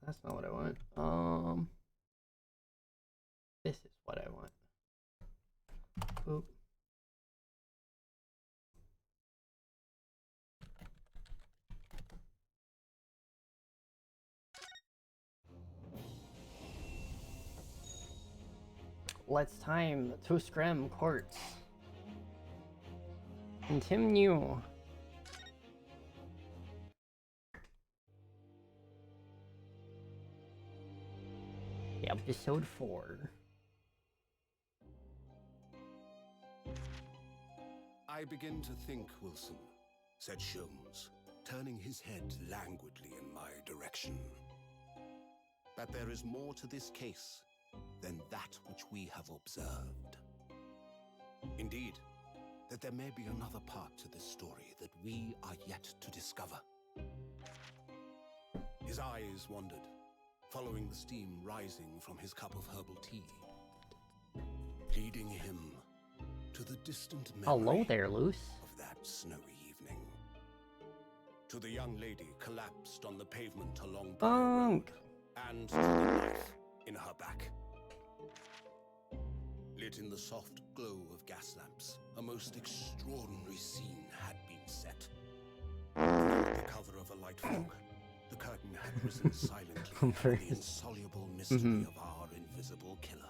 That's not what I want. This is what I want. Oop. Let's time to scram courts. Continue. Episode 4. I begin to think, Wilson, said Sholmes, turning his head languidly in my direction, that there is more to this case than that which we have observed. Indeed, that there may be another part to this story that we are yet to discover. His eyes wandered, following the steam rising from his cup of herbal tea, leading him to the distant memory Hello there, Luce. of that snowy evening. To the young lady collapsed on the pavement along Briar Road, and to the knife in her back. Lit in the soft glow of gas lamps, a most extraordinary scene had been set. Under the cover of a light fog, the curtain had risen silently on the insoluble mystery of our invisible killer.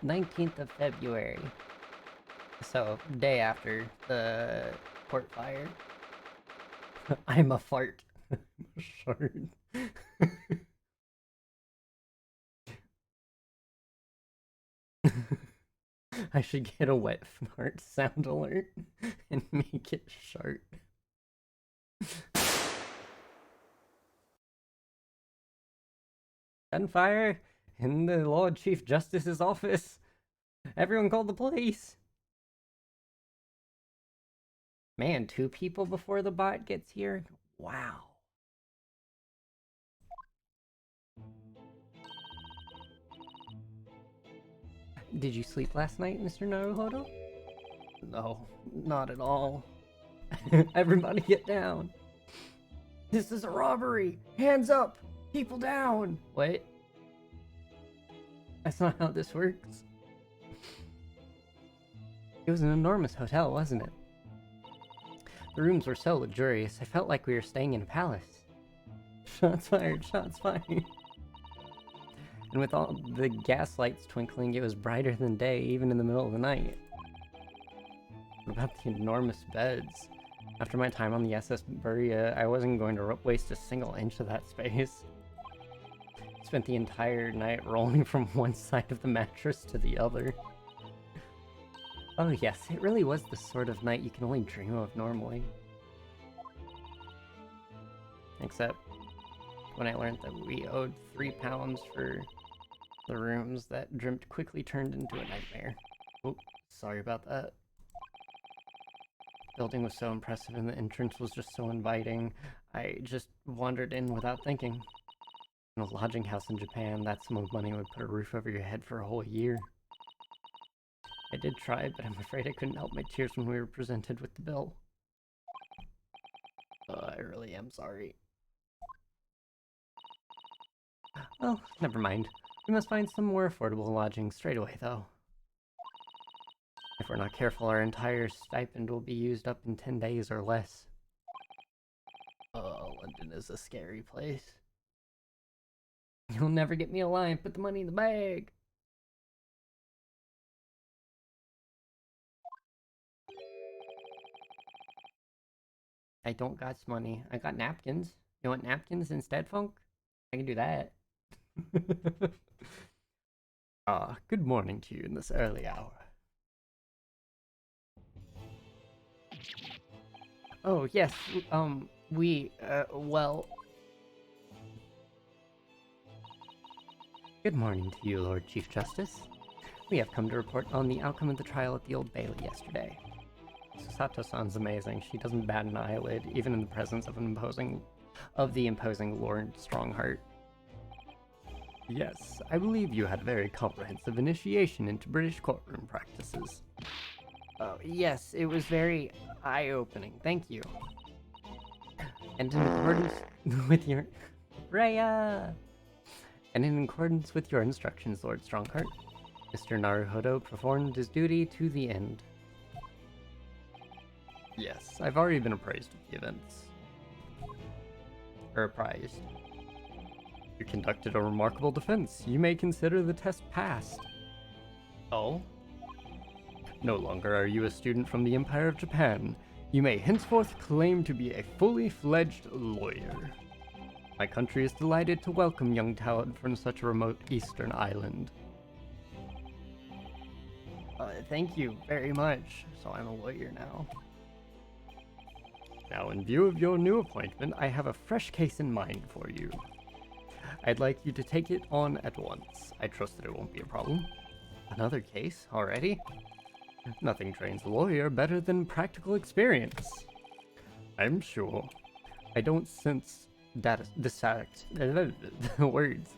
19th of February. So, day after the port fire. I'm a fart. Short. I should get a wet fart sound alert and make it short. Gunfire in the Lord Chief Justice's office. Everyone called the police. Man, 2 people before the bot gets here? Wow. Did you sleep last night, Mr. Naruhodo? No, not at all. Everybody get down. This is a robbery. Hands up. People down. Wait. That's not how this works. It was an enormous hotel, wasn't it? The rooms were so luxurious, I felt like we were staying in a palace. Shots fired, shots fired. And with all the gas lights twinkling, it was brighter than day, even in the middle of the night. What about the enormous beds? After my time on the SS Buria, I wasn't going to waste a single inch of that space. Spent the entire night rolling from one side of the mattress to the other. Oh yes, it really was the sort of night you can only dream of normally. Except when I learned that we owed £3 for the rooms, that dreamt quickly turned into a nightmare. Oh, sorry about that. The building was so impressive and the entrance was just so inviting. I just wandered in without thinking. In a lodging house in Japan, that sum of money would put a roof over your head for a whole year. I did try, but I'm afraid I couldn't help my tears when we were presented with the bill. I really am sorry. Well, never mind. We must find some more affordable lodging straight away, though. If we're not careful, our entire stipend will be used up in 10 days or less. London is a scary place. You'll never get me a line. Put the money in the bag. I don't got money. I got napkins. You want napkins instead, Funk? I can do that. Good morning to you in this early hour. Oh, yes, well... Good morning to you, Lord Chief Justice. We have come to report on the outcome of the trial at the Old Bailey yesterday. Sato-san's amazing. She doesn't bat an eyelid, even in the presence of the imposing Lord Strongheart. Yes, I believe you had a very comprehensive initiation into British courtroom practices. Oh, yes, it was very eye-opening. Thank you. And in accordance with your... Raya! And in accordance with your instructions, Lord Strongheart, Mr. Naruhodo performed his duty to the end. Yes, I've already been appraised of the events. Apprised. You conducted a remarkable defense. You may consider the test passed. Oh? No longer are you a student from the Empire of Japan. You may henceforth claim to be a fully fledged lawyer. My country is delighted to welcome young talent from such a remote eastern island. Thank you very much. So I'm a lawyer now. Now, in view of your new appointment, I have a fresh case in mind for you. I'd like you to take it on at once. I trust that it won't be a problem. Another case already? Nothing trains a lawyer better than practical experience. I'm sure. I don't sense words.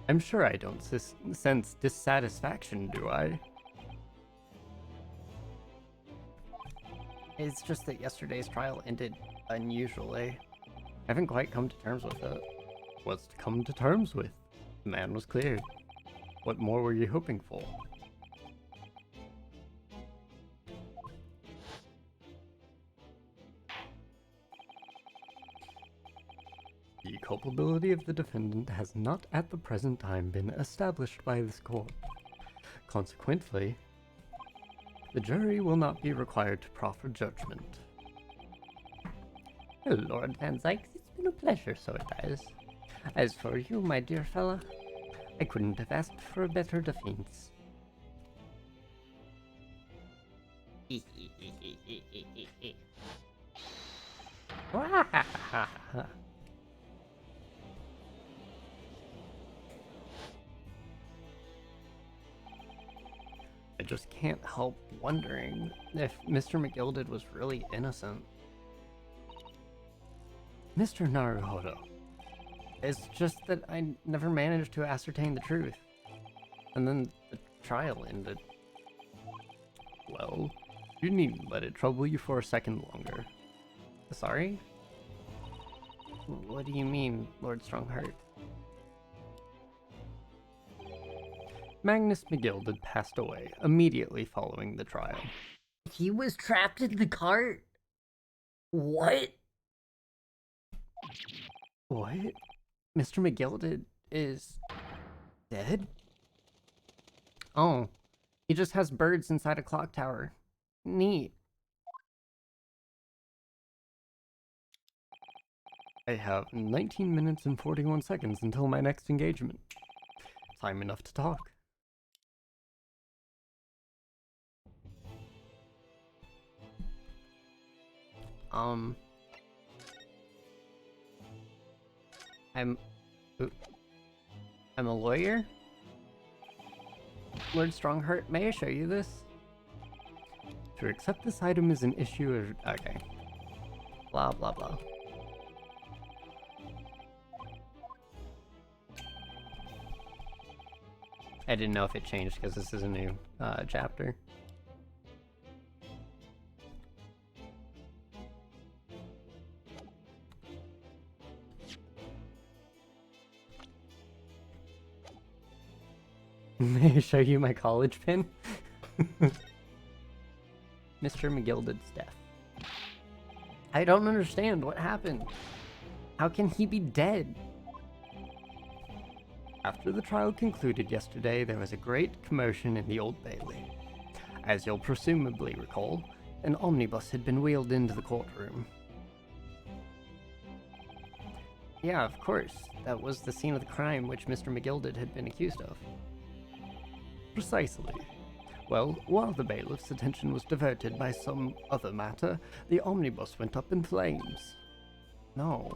I'm sure I don't sense dissatisfaction, do I? It's just that yesterday's trial ended unusually. I haven't quite come to terms with it. What's to come to terms with? The man was cleared. What more were you hoping for? The culpability of the defendant has not at the present time been established by this court. Consequently, the jury will not be required to proffer judgment. Well, Lord Van Zykes, it's been a pleasure, so it has. As for you, my dear fella, I couldn't have asked for a better defense. I just can't help wondering if Mr. McGilded was really innocent. Mr. Naruhodo, it's just that I never managed to ascertain the truth. And then the trial ended. Well, you needn't let it trouble you for a second longer. Sorry? What do you mean, Lord Strongheart? Magnus McGilded passed away immediately following the trial. He was trapped in the cart? What? What? Mr. McGilded is dead? Oh, he just has birds inside a clock tower. Neat. I have 19 minutes and 41 seconds until my next engagement. Time enough to talk. I'm a lawyer? Lord Strongheart, may I show you this? To accept this item is an issue of... Okay. Blah, blah, blah. I didn't know if it changed because this is a new chapter. May I show you my college pin? Mr. McGilded's death. I don't understand what happened. How can he be dead? After the trial concluded yesterday, there was a great commotion in the Old Bailey. As you'll presumably recall, an omnibus had been wheeled into the courtroom. Yeah, of course. That was the scene of the crime which Mr. McGilded had been accused of. Precisely. Well, while the bailiff's attention was diverted by some other matter, the omnibus went up in flames. No.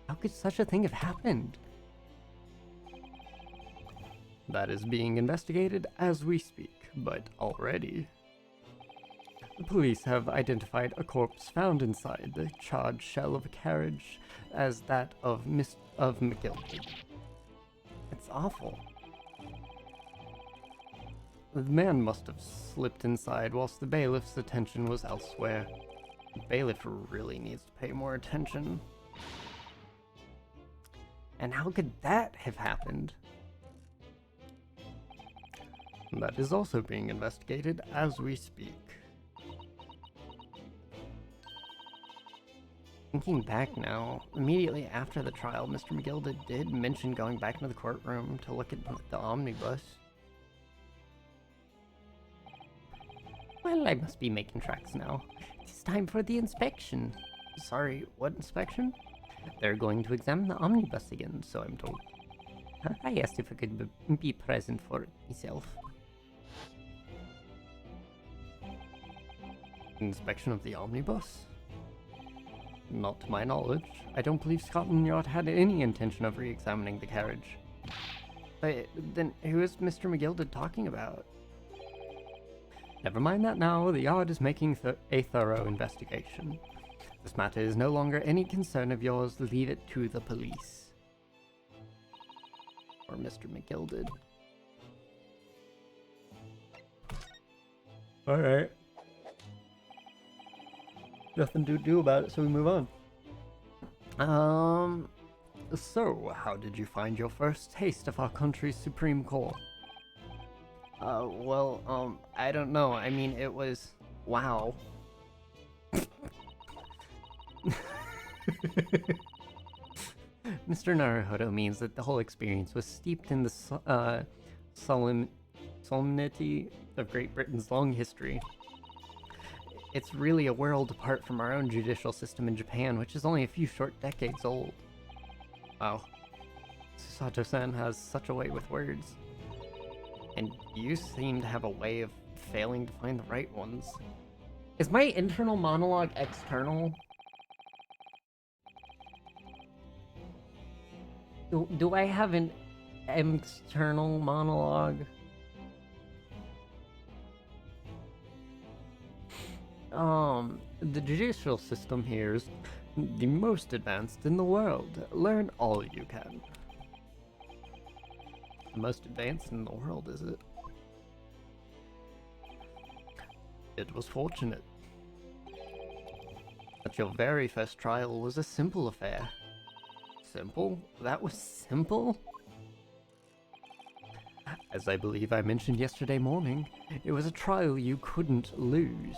How could such a thing have happened? That is being investigated as we speak, but already. The police have identified a corpse found inside the charred shell of a carriage as that of McGilded. It's awful. The man must have slipped inside whilst the bailiff's attention was elsewhere. The bailiff really needs to pay more attention. And how could that have happened? That is also being investigated as we speak. Thinking back now, immediately after the trial, Mr. McGilda did mention going back into the courtroom to look at the omnibus. Well, I must be making tracks now. It's time for the inspection. Sorry, what inspection? They're going to examine the omnibus again, so I'm told. I asked if I could be present for it myself. Inspection of the omnibus? Not to my knowledge. I don't believe Scotland Yard had any intention of re-examining the carriage. But then who is Mr. McGilda talking about? Never mind that now. The Yard is making a thorough investigation. This matter is no longer any concern of yours. Leave it to the police. Or Mr. McGilda. Alright. Nothing to do about it, so we move on. So, how did you find your first taste of our country's Supreme Court? I don't know. I mean, it was... wow. Mr. Naruhodo means that the whole experience was steeped in the solemnity of Great Britain's long history. It's really a world apart from our own judicial system in Japan, which is only a few short decades old. Wow. Susato-san has such a way with words. And you seem to have a way of failing to find the right ones. Is my internal monologue external? Do I have an external monologue? The judicial system here is the most advanced in the world. Learn all you can. The most advanced in the world, is it? It was fortunate that your very first trial was a simple affair. Simple? That was simple? As I believe I mentioned yesterday morning, it was a trial you couldn't lose.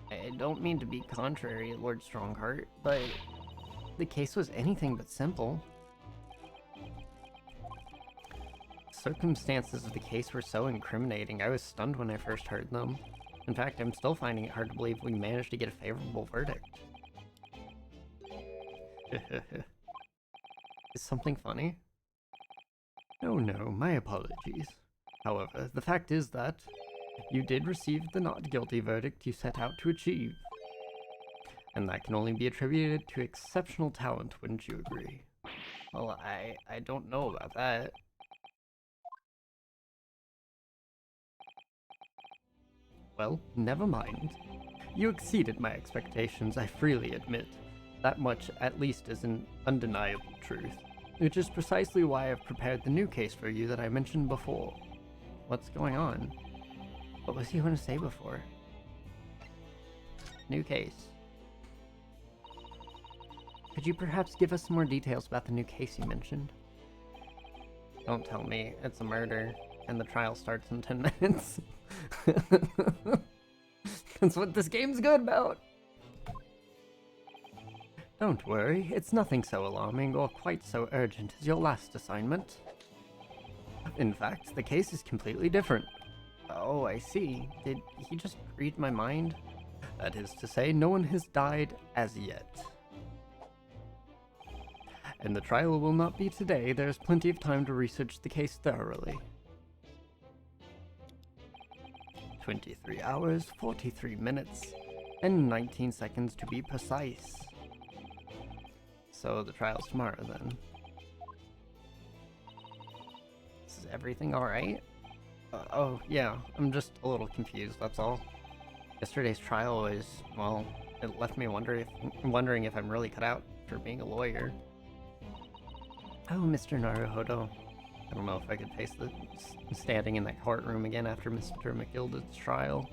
I don't mean to be contrary, Lord Strongheart, but the case was anything but simple. Circumstances of the case were so incriminating, I was stunned when I first heard them. In fact, I'm still finding it hard to believe we managed to get a favorable verdict. Is something funny? Oh no, my apologies. However, the fact is that you did receive the not guilty verdict you set out to achieve. And that can only be attributed to exceptional talent, wouldn't you agree? Well, I don't know about that. Well, never mind. You exceeded my expectations, I freely admit. That much, at least, is an undeniable truth. Which is precisely why I've prepared the new case for you that I mentioned before. What's going on? What was he going to say before? New case. Could you perhaps give us some more details about the new case you mentioned? Don't tell me it's a murder and the trial starts in 10 minutes. That's what this game's good about. Don't worry, it's nothing so alarming or quite so urgent as your last assignment. In fact, the case is completely different. Oh, I see. Did he just read my mind? That is to say, no one has died as yet. And the trial will not be today. There is plenty of time to research the case thoroughly. 23 hours, 43 minutes, and 19 seconds to be precise. So the trial's tomorrow then. Is everything alright? Oh, yeah, I'm just a little confused, that's all. Yesterday's trial was, well, it left me wondering if I'm really cut out for being a lawyer. Oh, Mr. Naruhodo. I don't know if I could face the standing in that courtroom again after Mr. McGilda's trial.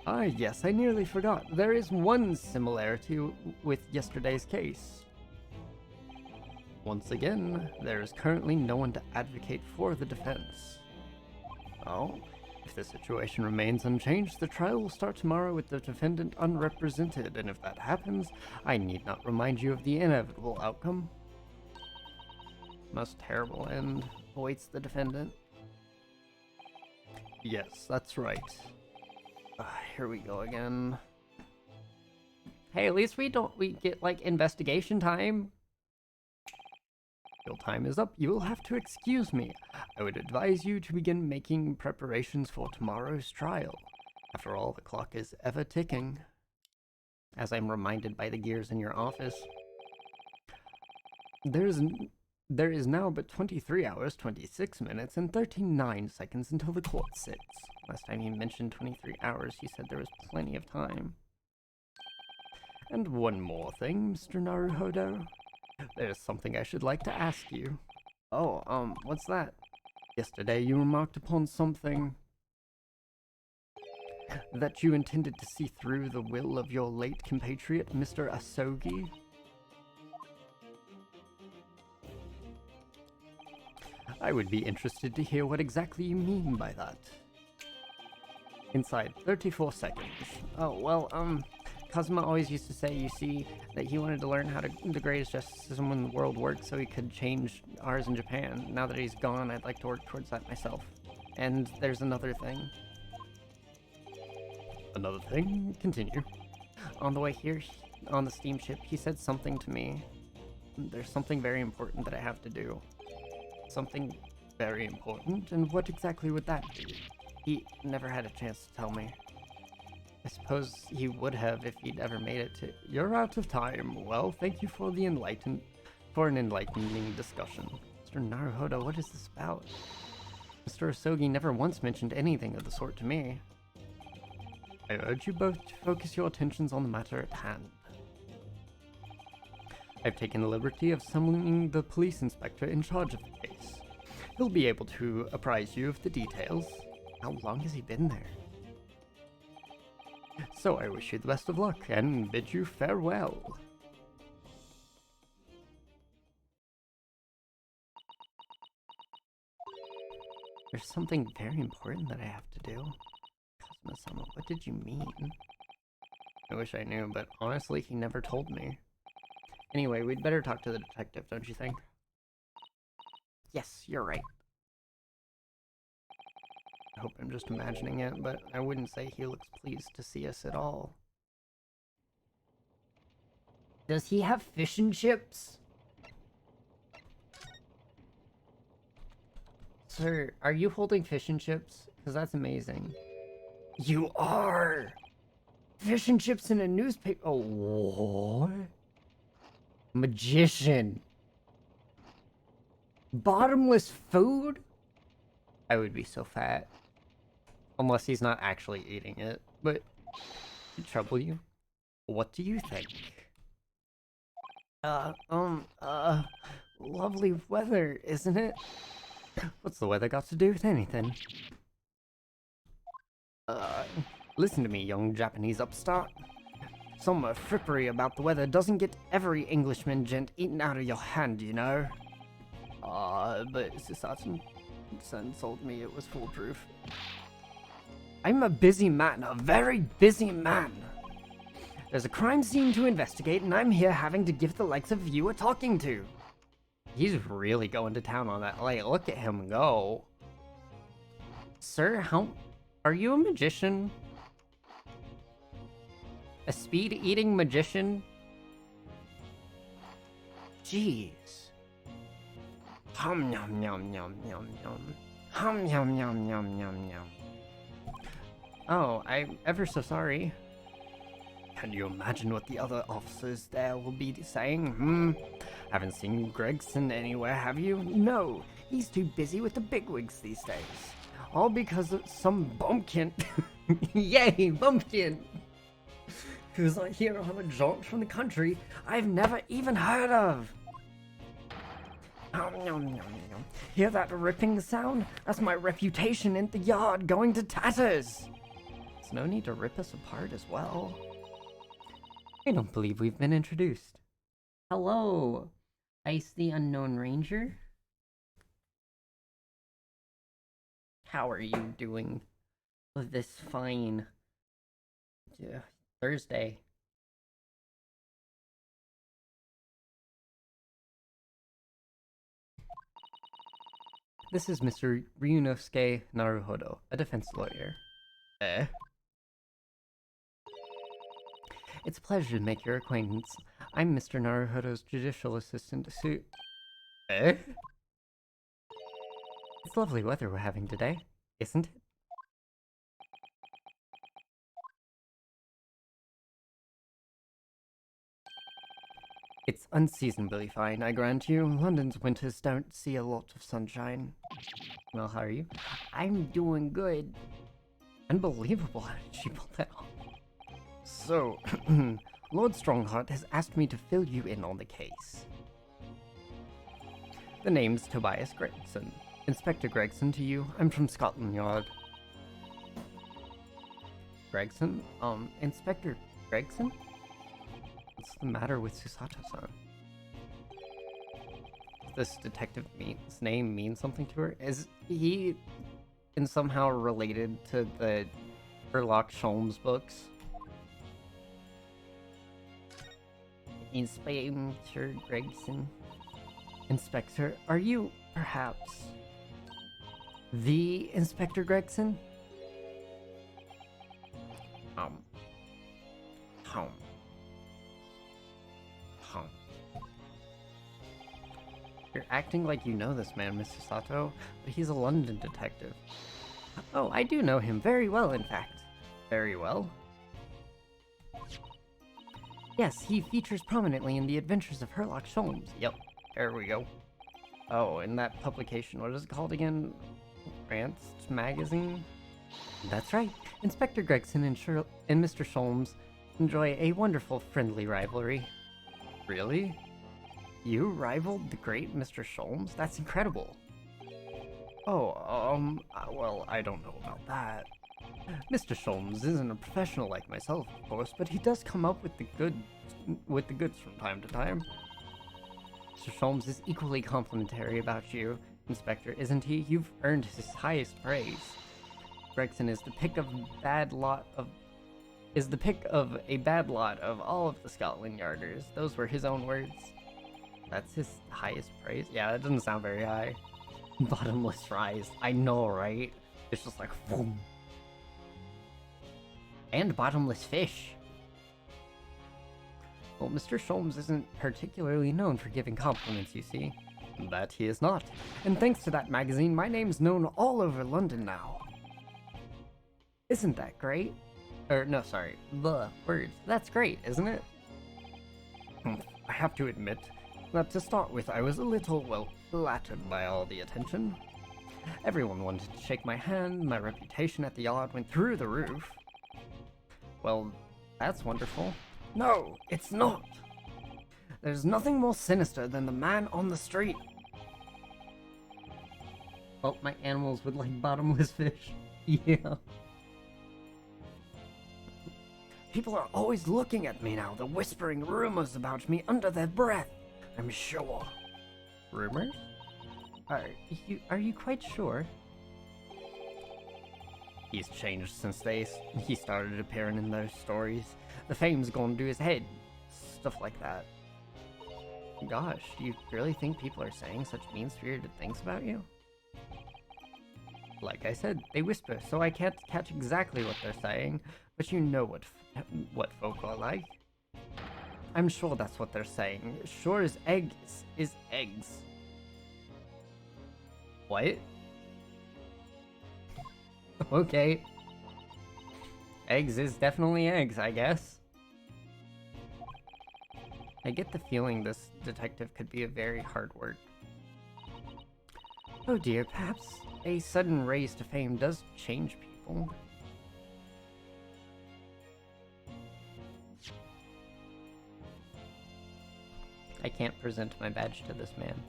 Ah, yes, I nearly forgot. There is one similarity with yesterday's case. Once again, there is currently no one to advocate for the defense. Oh, if the situation remains unchanged, the trial will start tomorrow with the defendant unrepresented, and if that happens, I need not remind you of the inevitable outcome. Most terrible end awaits the defendant. Yes, that's right. Here we go again. Hey, at least we get, like, investigation time. Your time is up. You will have to excuse me. I would advise you to begin making preparations for tomorrow's trial. After all, the clock is ever ticking. As I'm reminded by the gears in your office. There is now but 23 hours, 26 minutes, and 39 seconds until the court sits. Last time he mentioned 23 hours, he said there was plenty of time. And one more thing, Mr. Naruhodo. There's something I should like to ask you. Oh, what's that? Yesterday you remarked upon something that you intended to see through the will of your late compatriot, Mr. Asogi. I would be interested to hear what exactly you mean by that. Inside 34 seconds. Oh, well, Kazuma always used to say, you see, that he wanted to learn how the greatest justice system in the world worked so he could change ours in Japan. Now that he's gone, I'd like to work towards that myself. And there's another thing. Another thing? Continue. On the way here, on the steamship, he said something to me. There's something very important that I have to do. Something very important? And what exactly would that be? He never had a chance to tell me. I suppose he would have if he'd ever made it to— You're out of time. Well, thank you for an enlightening discussion. Mr. Naruhodo, what is this about? Mr. Asogi never once mentioned anything of the sort to me. I urge you both to focus your attentions on the matter at hand. I've taken the liberty of summoning the police inspector in charge of the case. He'll be able to apprise you of the details. How long has he been there? So I wish you the best of luck and bid you farewell. There's something very important that I have to do. Kazuma-sama, what did you mean? I wish I knew, but honestly, he never told me. Anyway, we'd better talk to the detective, don't you think? Yes, you're right. I hope I'm just imagining it, but I wouldn't say he looks pleased to see us at all. Does he have fish and chips? Sir, are you holding fish and chips? Because that's amazing. You are! Fish and chips in a newspaper. Oh, what? Magician. Bottomless food? I would be so fat. Unless he's not actually eating it. But, to trouble you? What do you think? Lovely weather, isn't it? What's the weather got to do with anything? Listen to me, young Japanese upstart. Some frippery about the weather doesn't get every Englishman gent eaten out of your hand, you know? But Sen told me it was foolproof. I'm a busy man, a very busy man. There's a crime scene to investigate, and I'm here having to give the likes of you a talking to. He's really going to town on that. Like, look at him go. Sir, are you a magician? A speed-eating magician? Jeez. Hum yum yum yum yum yum. Hum yum yum yum yum yum. Oh, I'm ever so sorry. Can you imagine what the other officers there will be saying? Haven't seen Gregson anywhere, have you? No, he's too busy with the bigwigs these days. All because of some bumpkin. Yay, bumpkin! Who's here on a jaunt from the country I've never even heard of. Nom, nom, nom. Hear that ripping sound? That's my reputation in the yard going to tatters. There's no need to rip us apart as well. I don't believe we've been introduced. Hello, Ice the Unknown Ranger. How are you doing this fine Thursday? This is Mr. Ryunosuke Naruhodo, a defense lawyer. It's a pleasure to make your acquaintance. I'm Mr. Naruhodo's judicial assistant to suit. It's lovely weather we're having today, isn't it? It's unseasonably fine, I grant you. London's winters don't see a lot of sunshine. Well, how are you? I'm doing good. Unbelievable, how did she pull that off? So, Lord Strongheart has asked me to fill you in on the case. The name's Tobias Gregson. Inspector Gregson to you. I'm from Scotland Yard. Gregson? Inspector Gregson? What's the matter with Susato-san? Does this detective's name mean something to her? Is he somehow related to the Sherlock Holmes books? Inspector Gregson. Inspector, are you perhaps the Inspector Gregson? You're acting like you know this man, Mr. Sato, but he's a London detective. Oh, I do know him very well, in fact. Very well? Yes, he features prominently in the Adventures of Sherlock Holmes. Yep, there we go. Oh, in that publication, what is it called again? Rants Magazine? That's right. Inspector Gregson and Mr. Sholmes enjoy a wonderful friendly rivalry. Really? You rivaled the great Mr. Sholmes? That's incredible. Oh, well, I don't know about that. Mr. Sholmes isn't a professional like myself, of course, but he does come up with the goods from time to time. Mr. Sholmes is equally complimentary about you, Inspector, isn't he? You've earned his highest praise. Gregson is the pick of a bad lot of all of the Scotland Yarders. Those were his own words. That's his highest praise? Yeah, that doesn't sound very high. Bottomless rise. I know, right? It's just like, boom. And bottomless fish. Well, Mr. Sholmes isn't particularly known for giving compliments, you see. That he is not. And thanks to that magazine, my name's known all over London now. Isn't that great? No, sorry. The words. That's great, isn't it? I have to admit that to start with, I was a little, well, flattered by all the attention. Everyone wanted to shake my hand, my reputation at the yard went through the roof. Well, that's wonderful. No, it's not. There's nothing more sinister than the man on the street. Oh, my animals would like bottomless fish. Yeah. People are always looking at me now. They're whispering rumors about me under their breath. I'm sure. Rumors? Are you quite sure? He's changed since he started appearing in those stories. The fame's gone to his head. Stuff like that. Gosh, do you really think people are saying such mean-spirited things about you? Like I said, they whisper, so I can't catch exactly what they're saying, but you know what folk are like. I'm sure that's what they're saying. Sure as eggs is eggs. What? Okay. Eggs is definitely eggs, I guess. I get the feeling this detective could be a very hard work. Oh dear, perhaps a sudden raise to fame does change people. I can't present my badge to this man.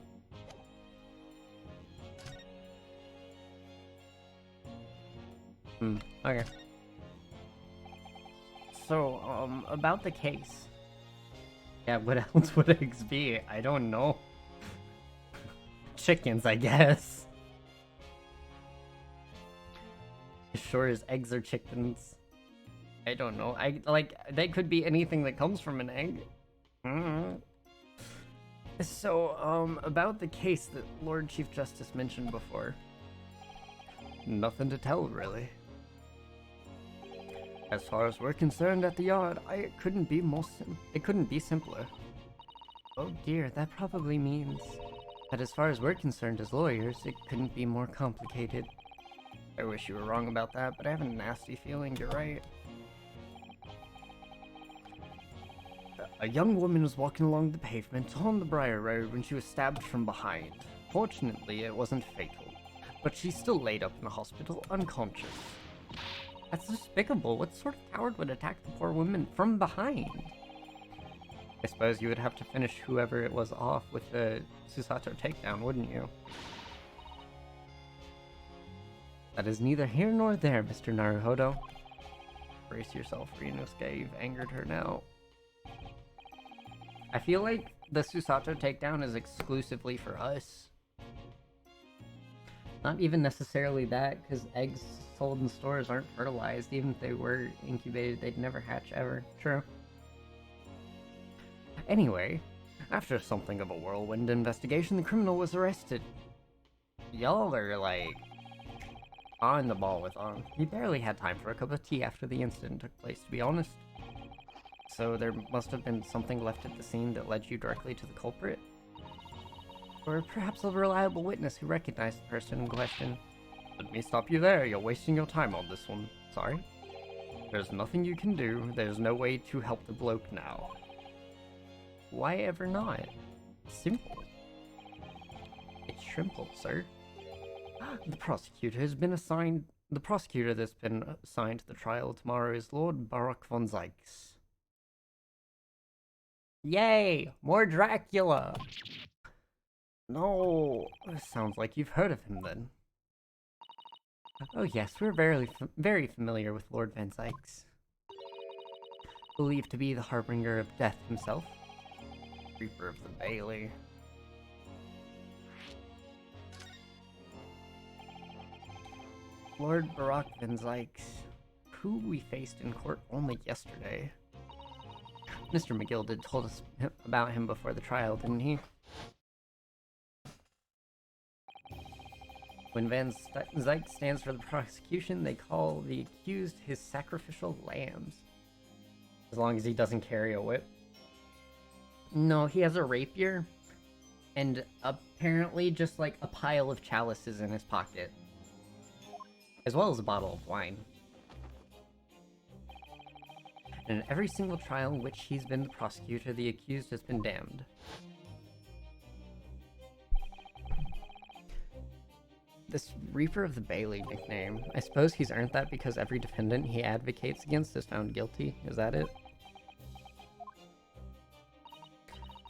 Okay. So, about the case. Yeah, what else would eggs be? I don't know. Chickens, I guess. Sure as eggs are chickens. I don't know. They could be anything that comes from an egg. So, about the case that Lord Chief Justice mentioned before. Nothing to tell, really. As far as we're concerned at the yard, it couldn't be simpler. Oh dear, that probably means that as far as we're concerned as lawyers, it couldn't be more complicated. I wish you were wrong about that, but I have a nasty feeling you're right. A young woman was walking along the pavement on the Briar Road when she was stabbed from behind. Fortunately, it wasn't fatal, but she's still laid up in the hospital, unconscious. That's despicable. What sort of coward would attack the poor woman from behind? I suppose you would have to finish whoever it was off with the Susato takedown, wouldn't you? That is neither here nor there, Mr. Naruhodo. Brace yourself, Ryunosuke. You've angered her now. I feel like the Susato takedown is exclusively for us. Not even necessarily that, because eggs sold in stores aren't fertilized. Even if they were incubated, they'd never hatch ever. True. Anyway, after something of a whirlwind investigation, the criminal was arrested. Y'all are, like, on the ball with him. He barely had time for a cup of tea after the incident took place, to be honest. So there must have been something left at the scene that led you directly to the culprit? Or perhaps a reliable witness who recognized the person in question. Let me stop you there. You're wasting your time on this one. Sorry? There's nothing you can do. There's no way to help the bloke now. Why ever not? Simple. It's simple, sir. The prosecutor that's been assigned to the trial tomorrow is Lord Baruch von Zykes. Yay! More Dracula! No, sounds like you've heard of him then. Oh yes, we're very familiar with Lord Van Zykes. Believed to be the harbinger of death himself. Reaper of the Bailey. Lord Baruch Van Zykes, who we faced in court only yesterday. Mr. McGill did told us about him before the trial, didn't he? When Van Zykes stands for the prosecution, they call the accused his sacrificial lambs. As long as he doesn't carry a whip. No, he has a rapier, and apparently just like a pile of chalices in his pocket. As well as a bottle of wine. And in every single trial in which he's been the prosecutor, the accused has been damned. This Reaper of the Bailey nickname, I suppose he's earned that because every defendant he advocates against is found guilty. Is that it?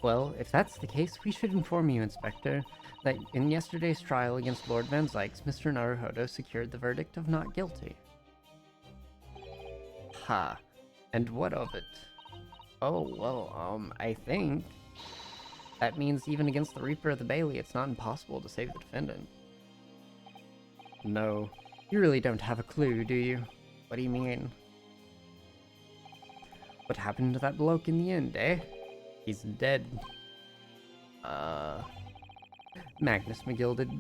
Well, if that's the case, we should inform you, Inspector, that in yesterday's trial against Lord Van Zykes, Mr. Naruhodo secured the verdict of not guilty. Ha. And what of it? Oh, well, I think that means even against the Reaper of the Bailey, it's not impossible to save the defendant. No, you really don't have a clue, do you? What do you mean? What happened to that bloke in the end, eh? He's dead. Magnus McGilded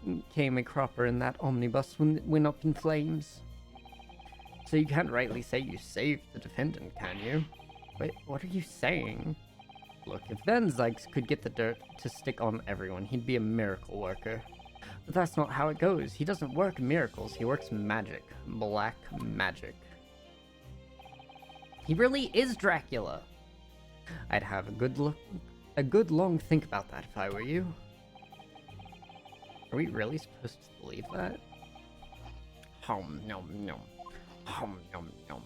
became a cropper in that omnibus when it went up in flames. So you can't rightly say you saved the defendant, can you? Wait, what are you saying? Look, if Van Zykes could get the dirt to stick on everyone, he'd be a miracle worker. But that's not how it goes. He doesn't work miracles, he works magic. Black magic. He really is Dracula! I'd have a good long think about that if I were you. Are we really supposed to believe that? Hum nom nom. Hum nom nom.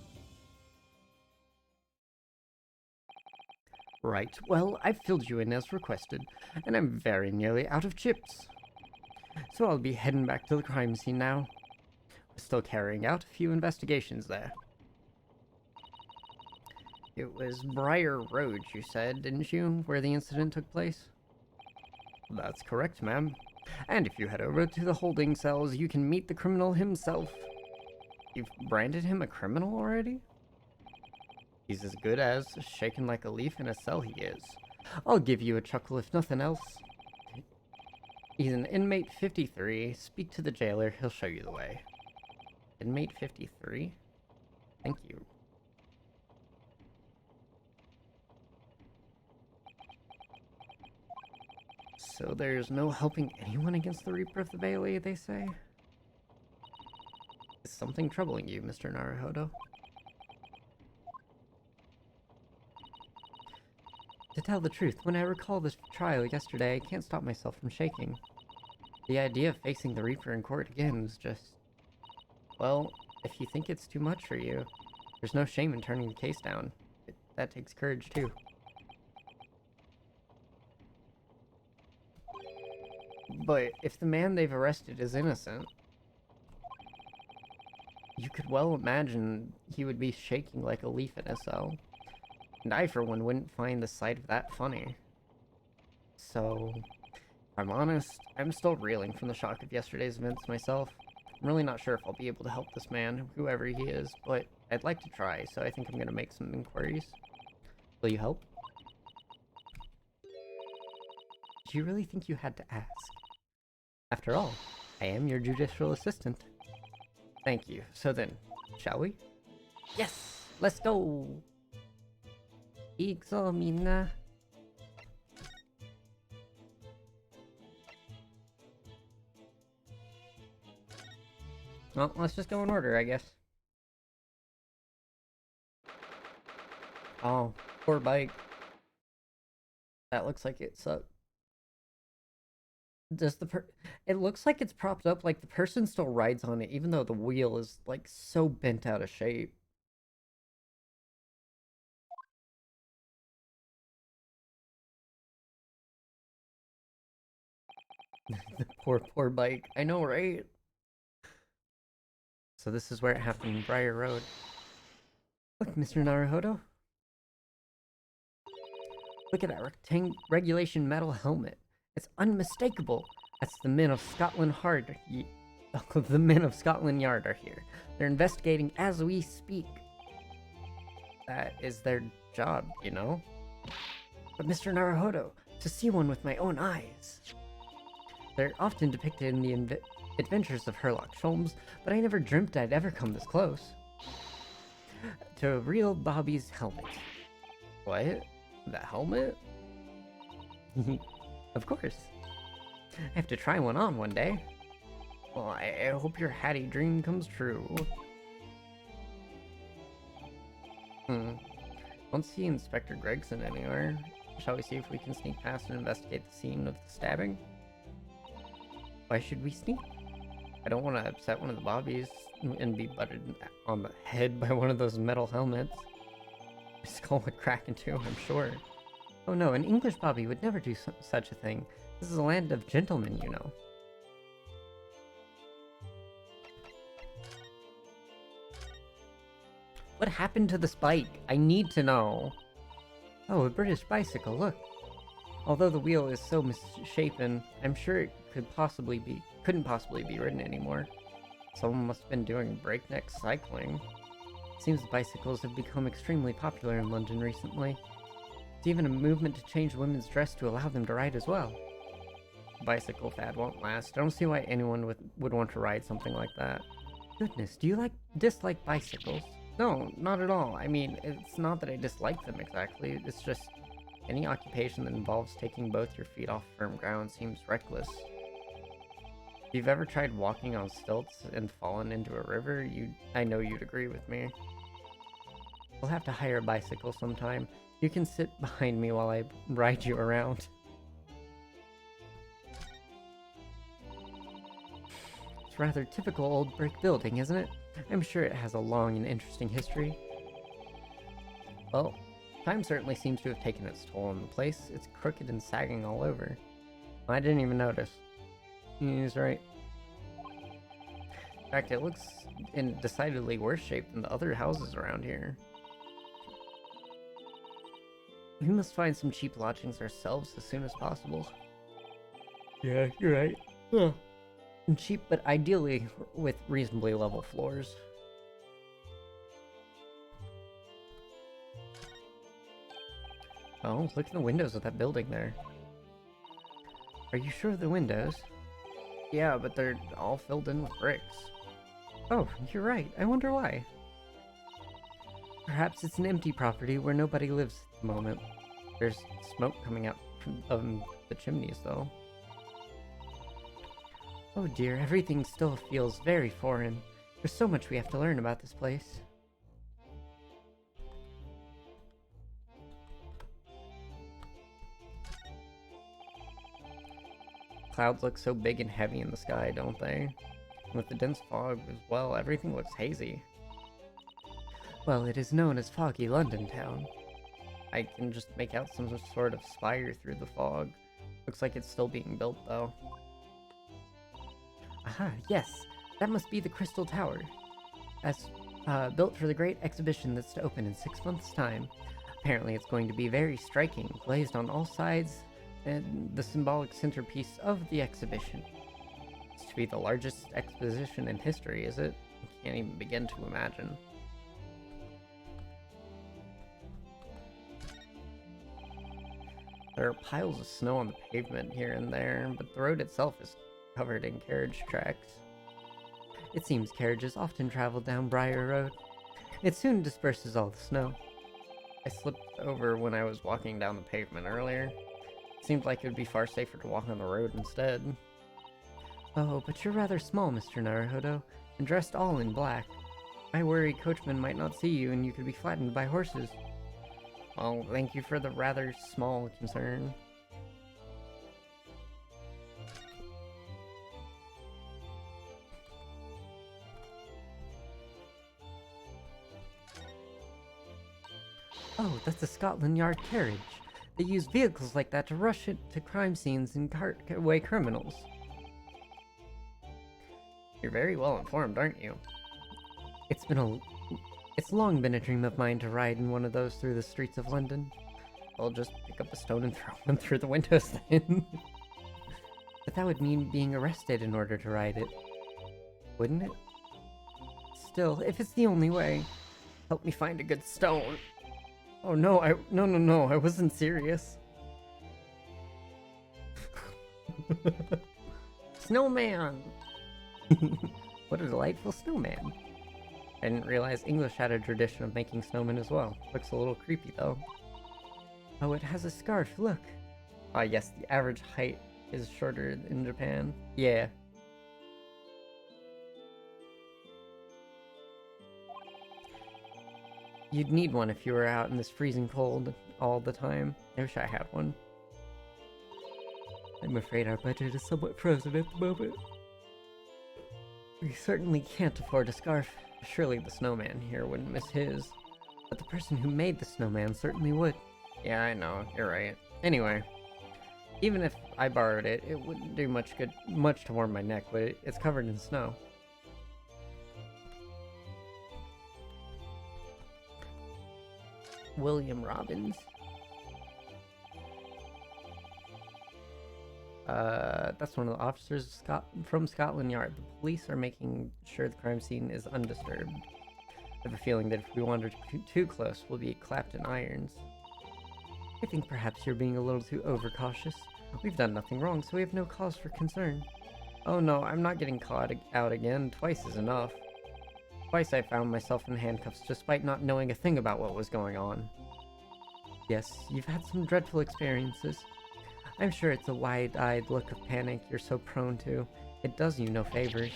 Right, well, I've filled you in as requested, and I'm very nearly out of chips. So I'll be heading back to the crime scene now. Still carrying out a few investigations there. It was Briar Road, you said, didn't you, where the incident took place? That's correct, ma'am. And if you head over to the holding cells, you can meet the criminal himself. You've branded him a criminal already? He's as good as shaken like a leaf in a cell, he is. I'll give you a chuckle if nothing else. He's an inmate 53. Speak to the jailer, he'll show you the way. Inmate 53? Thank you. So there's no helping anyone against the Reaper of the Bailey, they say? Is something troubling you, Mr. Naruhodo? To tell the truth, when I recall this trial yesterday, I can't stop myself from shaking. The idea of facing the Reaper in court again is just... Well, if you think it's too much for you, there's no shame in turning the case down. That takes courage, too. But if the man they've arrested is innocent, you could well imagine he would be shaking like a leaf in a cell. And I, for one, wouldn't find the sight of that funny. So, if I'm honest, I'm still reeling from the shock of yesterday's events myself. I'm really not sure if I'll be able to help this man, whoever he is, but I'd like to try, so I think I'm gonna make some inquiries. Will you help? Do you really think you had to ask? After all, I am your judicial assistant. Thank you. So then, shall we? Yes! Let's go! Examina. Well, let's just go in order, I guess. Oh, poor bike. That looks like it sucked. Does it looks like it's propped up, like the person still rides on it, even though the wheel is, like, so bent out of shape. The poor bike. I know, right? So this is where it happened, Briar Road. Look, Mr. Naruhodo. Look at that regulation metal helmet. It's unmistakable. That's the men of Scotland Yard. The men of Scotland Yard are here. They're investigating as we speak. That is their job, you know? But Mr. Naruhodo, to see one with my own eyes. They're often depicted in the adventures of Herlock Sholmes, but I never dreamt I'd ever come this close. To a real Bobby's helmet. What? The helmet? Of course. I have to try one on one day. Well, I hope your Hattie dream comes true. Don't see Inspector Gregson anywhere. Shall we see if we can sneak past and investigate the scene of the stabbing? Why should we sneak? I don't want to upset one of the Bobbies and be butted on the head by one of those metal helmets. My skull would crack in two, I'm sure. Oh no, an English Bobby would never do such a thing. This is a land of gentlemen, you know. What happened to this bike? I need to know. Oh, a British bicycle, look. Although the wheel is so misshapen, I'm sure it couldn't possibly be ridden anymore. Someone must have been doing breakneck cycling. Seems bicycles have become extremely popular in London recently. There's even a movement to change women's dress to allow them to ride as well. The bicycle fad won't last. I don't see why anyone would want to ride something like that. Goodness, do you dislike bicycles? No, not at all. I mean, it's not that I dislike them exactly. It's just any occupation that involves taking both your feet off firm ground seems reckless. If you've ever tried walking on stilts and fallen into a river, I know you'd agree with me. We'll have to hire a bicycle sometime. You can sit behind me while I ride you around. It's a rather typical old brick building, isn't it? I'm sure it has a long and interesting history. Well, time certainly seems to have taken its toll on the place. It's crooked and sagging all over. I didn't even notice. He's right. In fact, it looks in decidedly worse shape than the other houses around here. We must find some cheap lodgings ourselves as soon as possible. Yeah, you're right. Huh. And cheap, but ideally with reasonably level floors. Oh, look at the windows of that building there. Are you sure of the windows? Yeah, but they're all filled in with bricks. Oh, you're right. I wonder why. Perhaps it's an empty property where nobody lives at the moment. There's smoke coming out from the chimneys, though. Oh dear, everything still feels very foreign. There's so much we have to learn about this place. Clouds look so big and heavy in the sky, don't they? With the dense fog as well, everything looks hazy. Well, it is known as Foggy London Town. I can just make out some sort of spire through the fog. Looks like it's still being built, though. Aha, yes! That must be the Crystal Tower. As built for the great exhibition that's to open in 6 months' time. Apparently it's going to be very striking, glazed on all sides, and the symbolic centerpiece of the exhibition. It's to be the largest exposition in history, is it? I can't even begin to imagine. There are piles of snow on the pavement here and there, but the road itself is covered in carriage tracks. It seems carriages often travel down Briar Road. It soon disperses all the snow. I slipped over when I was walking down the pavement earlier. It seemed like it would be far safer to walk on the road instead. Oh, but you're rather small, Mr. Naruhodo, and dressed all in black. I worry coachmen might not see you and you could be flattened by horses. Well, thank you for the rather small concern. Oh, that's a Scotland Yard carriage. They use vehicles like that to rush it to crime scenes and cart away criminals. You're very well informed, aren't you? It's long been a dream of mine to ride in one of those through the streets of London. I'll just pick up a stone and throw them through the windows then. But that would mean being arrested in order to ride it. Wouldn't it? Still, if it's the only way, help me find a good stone. Oh no, no, I wasn't serious. Snowman! What a delightful snowman. I didn't realize English had a tradition of making snowmen as well. Looks a little creepy though. Oh, it has a scarf, look. Ah yes, the average height is shorter in Japan. Yeah. You'd need one if you were out in this freezing cold all the time. I wish I had one. I'm afraid our budget is somewhat frozen at the moment. We certainly can't afford a scarf. Surely the snowman here wouldn't miss his. But the person who made the snowman certainly would. Yeah, I know, you're right. Anyway, even if I borrowed it, it wouldn't do much to warm my neck, but it's covered in snow. William Robbins. That's one of the officers from Scotland Yard. The police are making sure the crime scene is undisturbed. I have a feeling that if we wander too close, we'll be clapped in irons. I think perhaps you're being a little too overcautious. We've done nothing wrong, so we have no cause for concern. Oh no, I'm not getting caught out again. Twice is enough. Twice I found myself in handcuffs despite not knowing a thing about what was going on. Yes, you've had some dreadful experiences. I'm sure it's a wide-eyed look of panic you're so prone to. It does you no favors.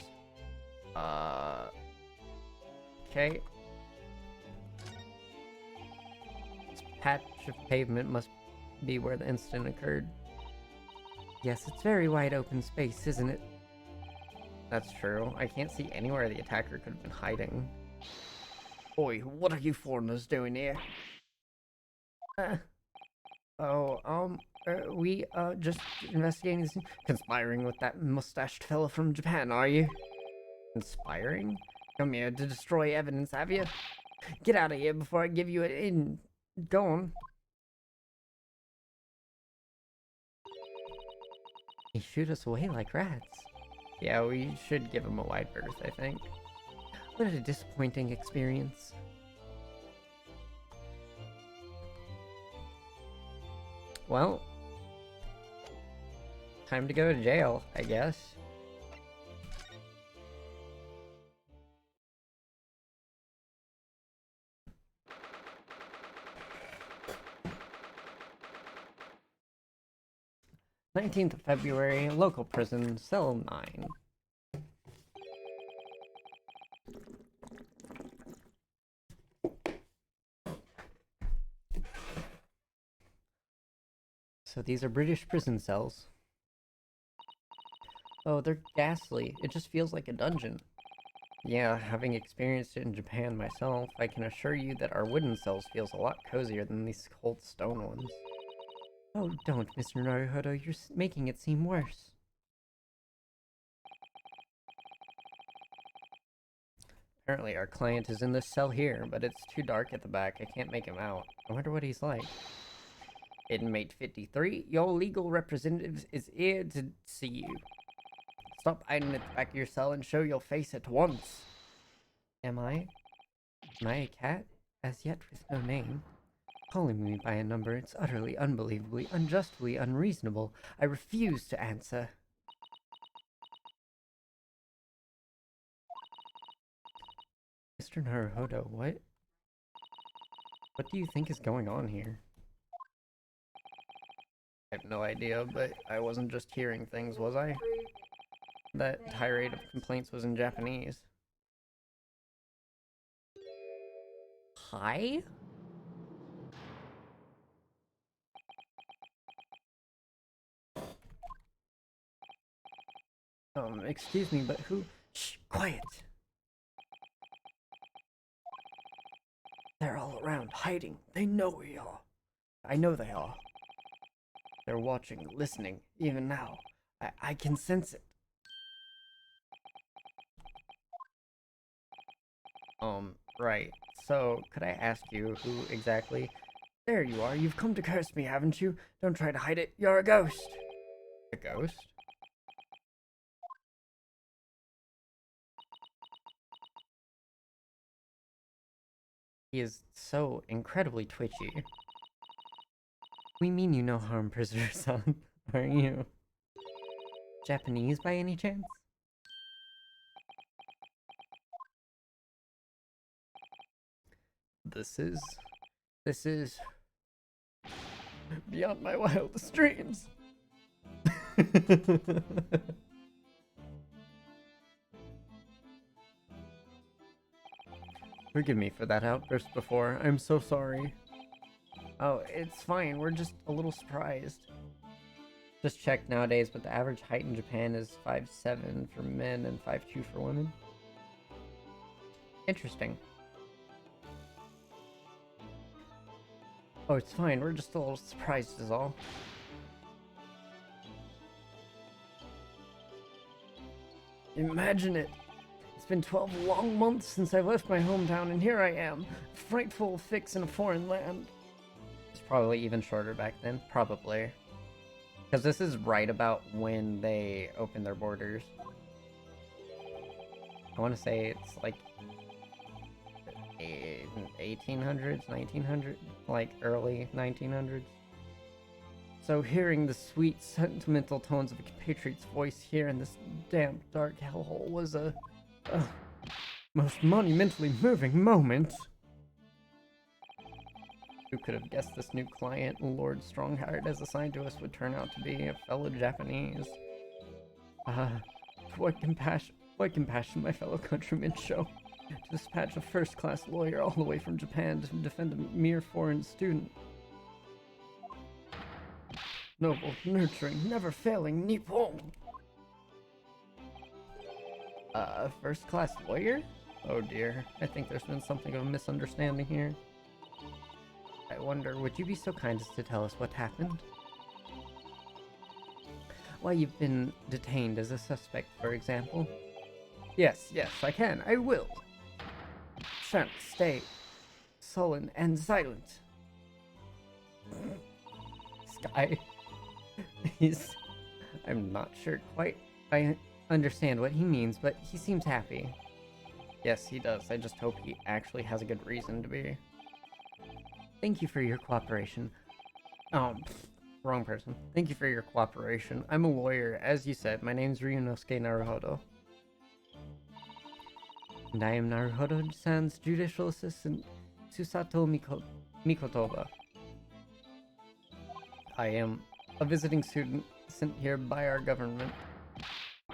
Okay. This patch of pavement must be where the incident occurred. Yes, it's very wide open space, isn't it? That's true. I can't see anywhere the attacker could have been hiding. Oi, what are you foreigners doing here? We just investigating this. Conspiring with that mustached fella from Japan, are you? Inspiring? Come here to destroy evidence, have you? Get out of here before I give you an in. Go on. They shoot us away like rats. Yeah, we should give him a wide berth, I think. What a disappointing experience. Well, time to go to jail, I guess. "19th of February, local prison, cell 9. So these are British prison cells. Oh, they're ghastly. It just feels like a dungeon. Yeah, having experienced it in Japan myself, I can assure you that our wooden cells feels a lot cozier than these cold stone ones. Oh, don't, Mr. Naruhodo, you're making it seem worse. Apparently our client is in this cell here, but it's too dark at the back. I can't make him out. I wonder what he's like. Inmate 53, your legal representative is here to see you. Stop hiding at the back of your cell and show your face at once. Am I? Am I a cat? As yet with no name. Calling me by a number, it's utterly, unbelievably, unjustly unreasonable. I refuse to answer. Mr. Naruhodo, what? What do you think is going on here? I have no idea, but I wasn't just hearing things, was I? That tirade of complaints was in Japanese. Hi? Excuse me, but who? Shh, quiet! They're all around, hiding. They know we are. I know they are. They're watching, listening, even now. I can sense it. Right. So, could I ask you who exactly? There you are. You've come to curse me, haven't you? Don't try to hide it. You're a ghost. A ghost? He is so incredibly twitchy. We mean you no harm, prisoner-san. Are you Japanese by any chance? This is beyond my wildest dreams. Forgive me for that outburst before. I'm so sorry. Oh, it's fine. We're just a little surprised. Just checked nowadays, but the average height in Japan is 5'7" for men and 5'2" for women. Interesting. Oh, it's fine. We're just a little surprised is all. Imagine it. It's been 12 long months since I left my hometown, and here I am, frightful fix in a foreign land. It's probably even shorter back then. Probably. Because this is right about when they opened their borders. I want to say it's like 1800s, 1900s, like early 1900s. So hearing the sweet, sentimental tones of a compatriot's voice here in this damp, dark hellhole was a most monumentally moving moment. Who could have guessed this new client, Lord Strongheart, as assigned to us, would turn out to be a fellow Japanese? What compassion my fellow countrymen show to dispatch a first-class lawyer all the way from Japan to defend a mere foreign student. Noble, nurturing, never-failing Nippon! First-class lawyer? Oh dear, I think there's been something of a misunderstanding here. I wonder, would you be so kind as to tell us what happened? Why you've been detained as a suspect, for example? Yes, yes, I can. I will. Shan't stay sullen and silent. This guy, he's... I'm not sure quite I understand what he means, but he seems happy. Yes, he does. I just hope he actually has a good reason to be. Thank you for your cooperation. Oh, wrong person. Thank you for your cooperation. I'm a lawyer. As you said, my name's Ryunosuke Naruhodo. And I am Naruhodo-san's judicial assistant, Susato Mikotoba. I am a visiting student sent here by our government.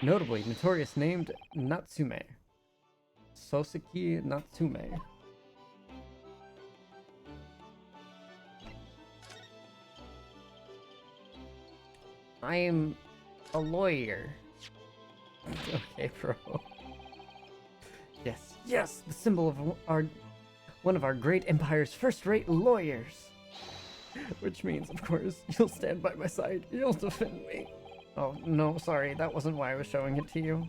Notably, notorious named Natsume. Soseki Natsume. I am a lawyer. Okay, bro. Yes, yes, the symbol of one of our great empire's first-rate lawyers. Which means, of course, you'll stand by my side. You'll defend me. Oh, no, sorry, that wasn't why I was showing it to you.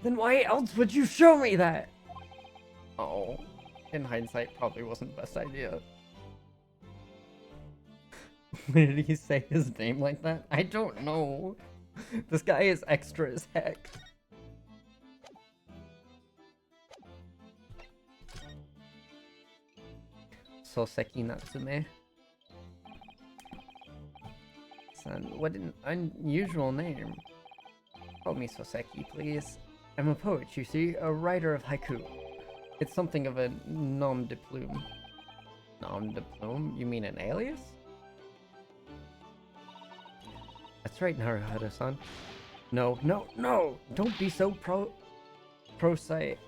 Then why else would you show me that? Oh, in hindsight, probably wasn't the best idea. Did he say his name like that? I don't know. This guy is extra as heck. Soseki Natsume. Son, what an unusual name. Call me Soseki, please. I'm a poet, you see, a writer of haiku. It's something of a nom de plume. Nom de plume? You mean an alias? That's right, Naruhodo-san. No, no, no! Don't be so prosaic?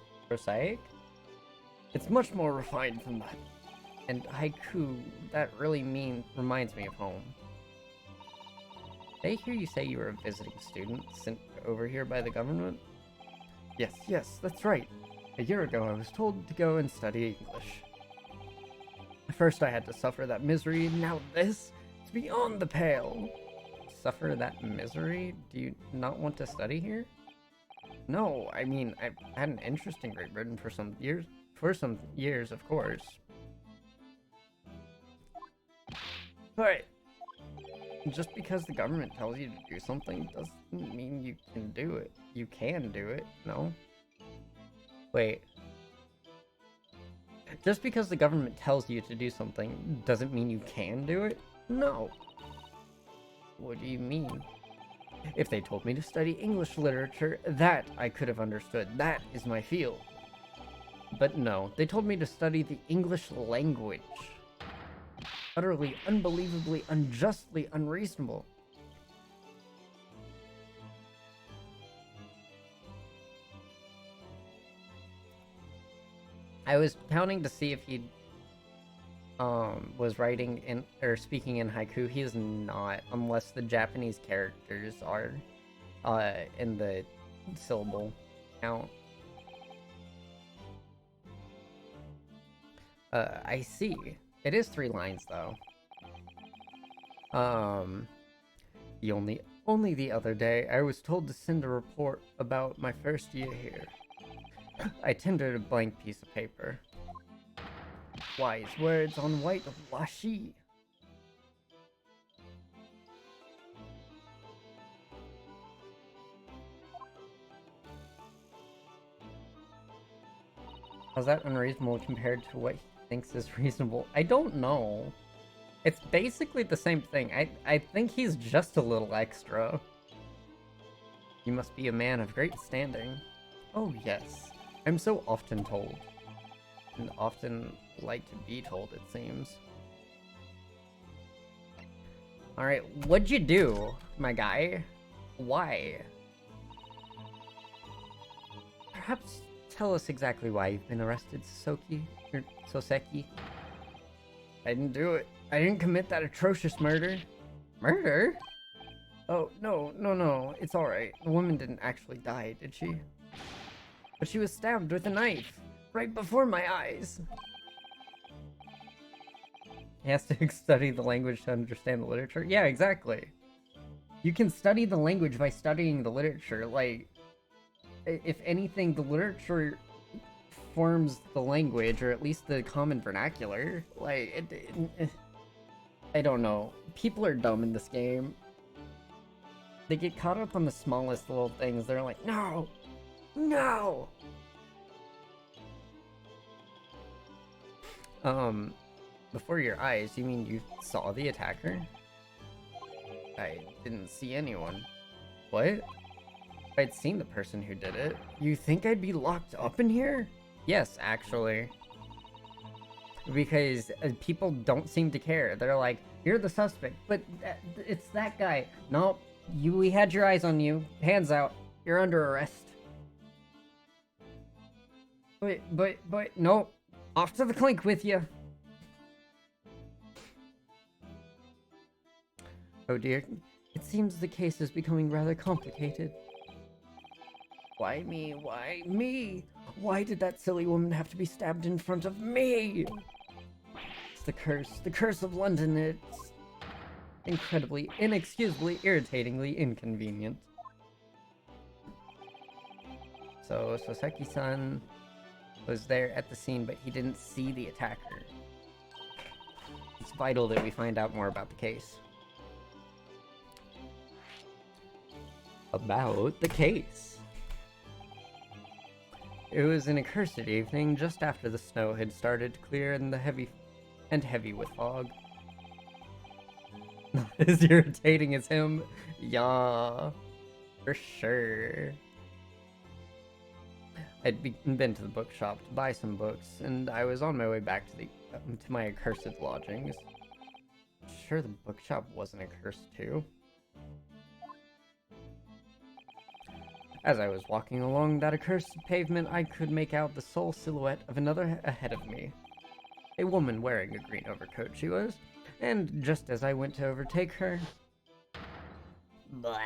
It's much more refined than that. And haiku, that really reminds me of home. Did I hear you say you were a visiting student sent over here by the government? Yes, yes, that's right. A year ago I was told to go and study English. First I had to suffer that misery, now this? It's beyond the pale. Suffer that misery? Do you not want to study here? No, I mean, I've had an interest in Great Britain for some years, of course. But just because the government tells you to do something doesn't mean you can do it. You can do it, no? Wait. Just because the government tells you to do something doesn't mean you can do it? No. What do you mean? If they told me to study English literature, that I could have understood. That is my field. But no, they told me to study the English language. Utterly, unbelievably, unjustly unreasonable. I was counting to see if he was writing in or speaking in haiku. He is not, unless the Japanese characters are in the syllable count. I see. It is 3 lines though. Only the other day I was told to send a report about my first year here. I tendered a blank piece of paper. Wise words on white washi. How's that unreasonable compared to what he thinks is reasonable? I don't know. It's basically the same thing. I think he's just a little extra. You must be a man of great standing. Oh yes. I'm so often told. And often like to be told, it seems. Alright, what'd you do, my guy? Why? Perhaps tell us exactly why you've been arrested, Soseki. I didn't do it. I didn't commit that atrocious murder. Murder? Oh, no. It's alright. The woman didn't actually die, did she? But she was stabbed with a knife. Right before my eyes. He has to study the language to understand the literature? Yeah, exactly. You can study the language by studying the literature. Like, if anything, the literature forms the language, or at least the common vernacular. Like, I don't know. People are dumb in this game. They get caught up on the smallest little things. They're like, no! No! Before your eyes, you mean you saw the attacker? I didn't see anyone. What? I'd seen the person who did it. You think I'd be locked up in here? Yes, actually. Because people don't seem to care. They're like, you're the suspect, but it's that guy. Nope, we had your eyes on you. Hands out. You're under arrest. But, nope. Off to the clink with you. Oh dear, it seems the case is becoming rather complicated. Why me? Why me? Why did that silly woman have to be stabbed in front of me? It's the curse of London. It's incredibly, inexcusably, irritatingly inconvenient. So, Soseki-san was there at the scene, but he didn't see the attacker. It's vital that we find out more about the case. About the case. It was an accursed evening just after the snow had started to clear and heavy with fog. Not as irritating as him. Yeah, for sure. I'd been to the bookshop to buy some books, and I was on my way back to my accursed lodgings. Sure, the bookshop wasn't accursed too. As I was walking along that accursed pavement, I could make out the sole silhouette of another ahead of me. A woman wearing a green overcoat she was, and just as I went to overtake her... Blah.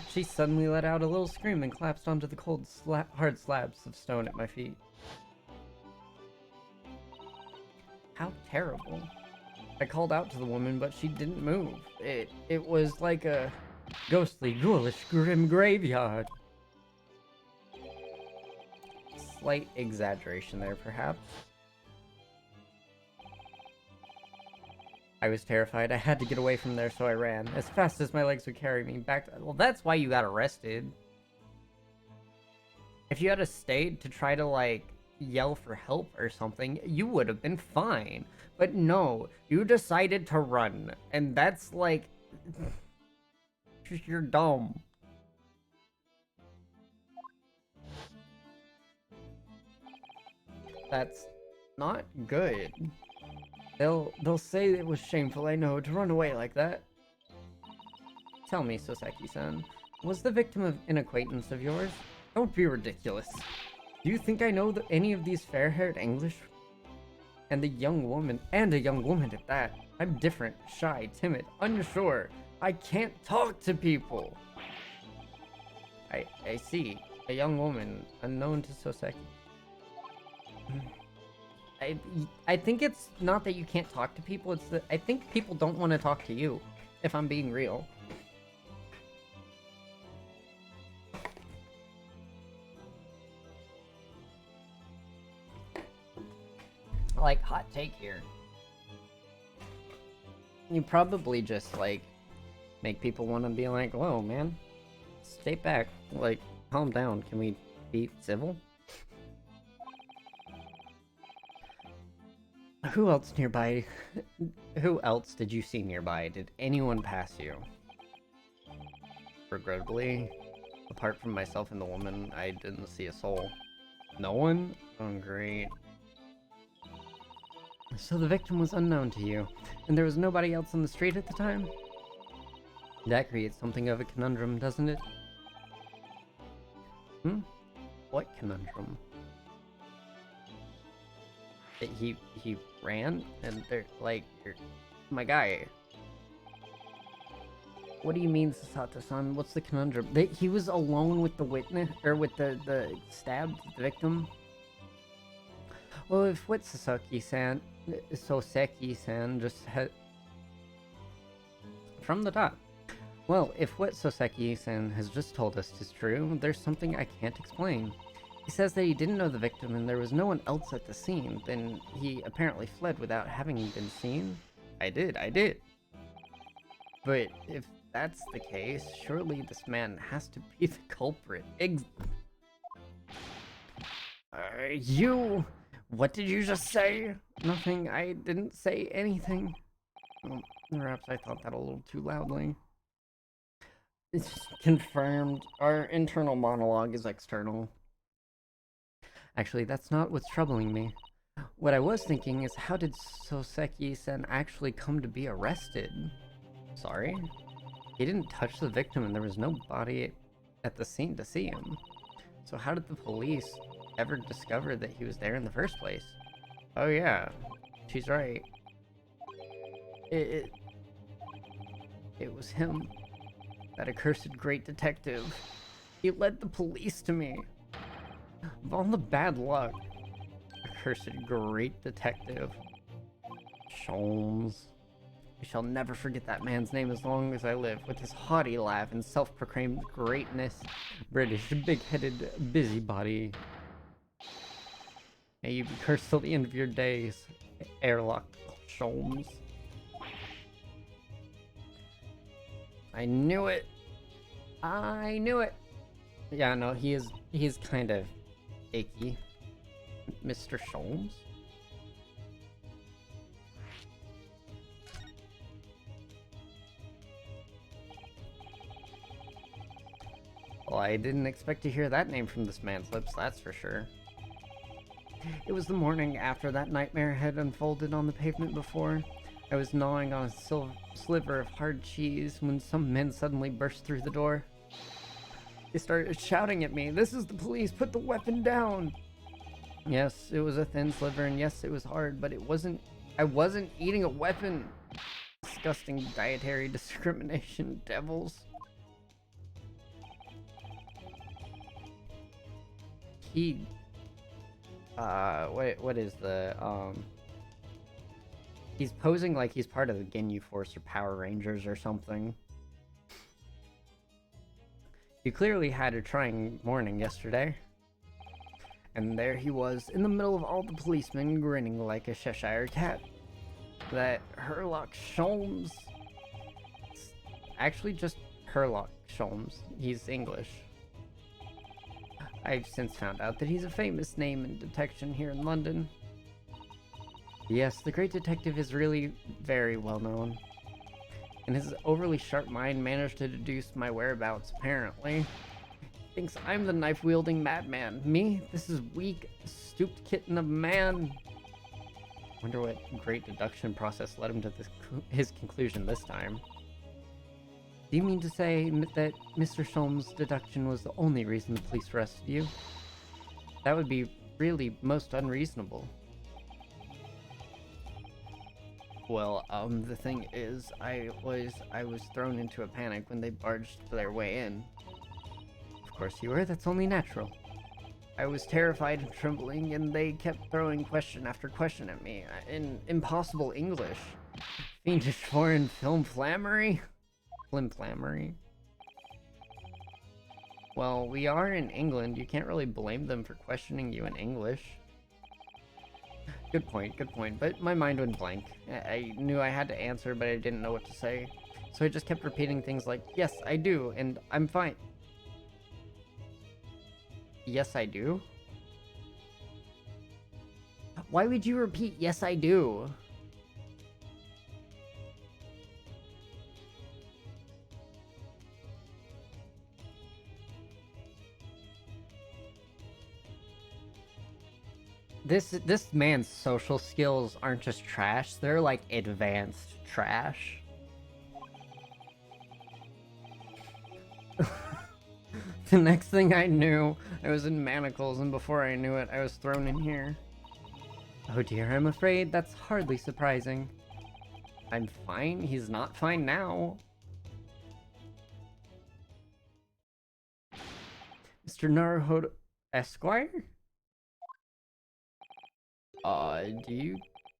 She suddenly let out a little scream and collapsed onto the cold, hard slabs of stone at my feet. How terrible. I called out to the woman, but she didn't move. It was like a ghostly, ghoulish, grim graveyard. Slight exaggeration there, perhaps. I was terrified. I had to get away from there, so I ran as fast as my legs would carry me back to... Well, that's why you got arrested. If you had stayed to try to, like, yell for help or something, you would have been fine. But no, you decided to run. And that's, like... You're dumb. That's not good. They'll say it was shameful, I know, to run away like that. Tell me, Soseki-san, was the victim an acquaintance of yours? Don't be ridiculous. Do you think I know any of these fair-haired English? And a young woman at that. I'm different, shy, timid, unsure. I can't talk to people. I see. A young woman, unknown to Soseki. I think it's not that you can't talk to people, it's that I think people don't want to talk to you, if I'm being real. Like, hot take here. You probably just, like, make people want to be like, whoa, man, stay back, like, calm down, can we be civil? Who else nearby? Who else did you see nearby? Did anyone pass you? Regrettably, apart from myself and the woman, I didn't see a soul. No one? Oh, great. So the victim was unknown to you, and there was nobody else on the street at the time? That creates something of a conundrum, doesn't it? What conundrum? That he ran, and they're like, my guy. What do you mean, Sasato-san? What's the conundrum? He was alone with the witness, or with the stabbed victim? Well, if what Soseki-san just had... From the top, Well, if what Soseki-san has just told us is true, there's something I can't explain. He says that he didn't know the victim and there was no one else at the scene, then he apparently fled without having been seen? I did. But if that's the case, surely this man has to be the culprit. You! What did you just say? Nothing, I didn't say anything. Well, perhaps I thought that a little too loudly. It's confirmed. Our internal monologue is external. Actually, that's not what's troubling me. What I was thinking is, how did Soseki-sen actually come to be arrested? Sorry? He didn't touch the victim and there was no body at the scene to see him. So how did the police ever discover that he was there in the first place? Oh yeah, she's right. It was him. That accursed great detective. He led the police to me. Of all the bad luck. Accursed great detective. Sholmes. I shall never forget that man's name as long as I live, with his haughty laugh and self-proclaimed greatness. British, big-headed busybody. May you be cursed till the end of your days, airlock Sholmes. I knew it. I knew it. Yeah, no, he's kind of icky. Mr. Sholmes? Well, I didn't expect to hear that name from this man's lips, that's for sure. It was the morning after that nightmare had unfolded on the pavement before. I was gnawing on a sliver of hard cheese when some men suddenly burst through the door. They started shouting at me, "This is the police, put the weapon down!" Yes, it was a thin sliver, and yes, it was hard, but I wasn't eating a weapon. Disgusting dietary discrimination, devils. What is the, he's posing like he's part of the Ginyu Force or Power Rangers or something. You clearly had a trying morning yesterday. And there he was, in the middle of all the policemen, grinning like a Cheshire cat. That Herlock Sholmes... It's actually just Herlock Sholmes. He's English. I've since found out that he's a famous name in detection here in London. Yes, the great detective is really very well known. And his overly sharp mind managed to deduce my whereabouts, apparently. Thinks I'm the knife-wielding madman. Me? This is weak, stooped kitten of man. Wonder what great deduction process led him to his conclusion this time. Do you mean to say that Mr. Sholmes' deduction was the only reason the police arrested you? That would be really most unreasonable. Well, the thing is, I was thrown into a panic when they barged their way in. Of course you were, that's only natural. I was terrified and trembling, and they kept throwing question after question at me, in impossible English. Fiendish foreign flimflammery? Flimflammery? Well, we are in England, you can't really blame them for questioning you in English. Good point, but my mind went blank. I knew I had to answer, but I didn't know what to say. So I just kept repeating things like, yes, I do, and I'm fine. Yes, I do? Why would you repeat, yes, I do? This man's social skills aren't just trash, they're like advanced trash. The next thing I knew, I was in manacles, and before I knew it, I was thrown in here. Oh dear, I'm afraid that's hardly surprising. I'm fine, he's not fine now. Mr. Naruhodo Esquire?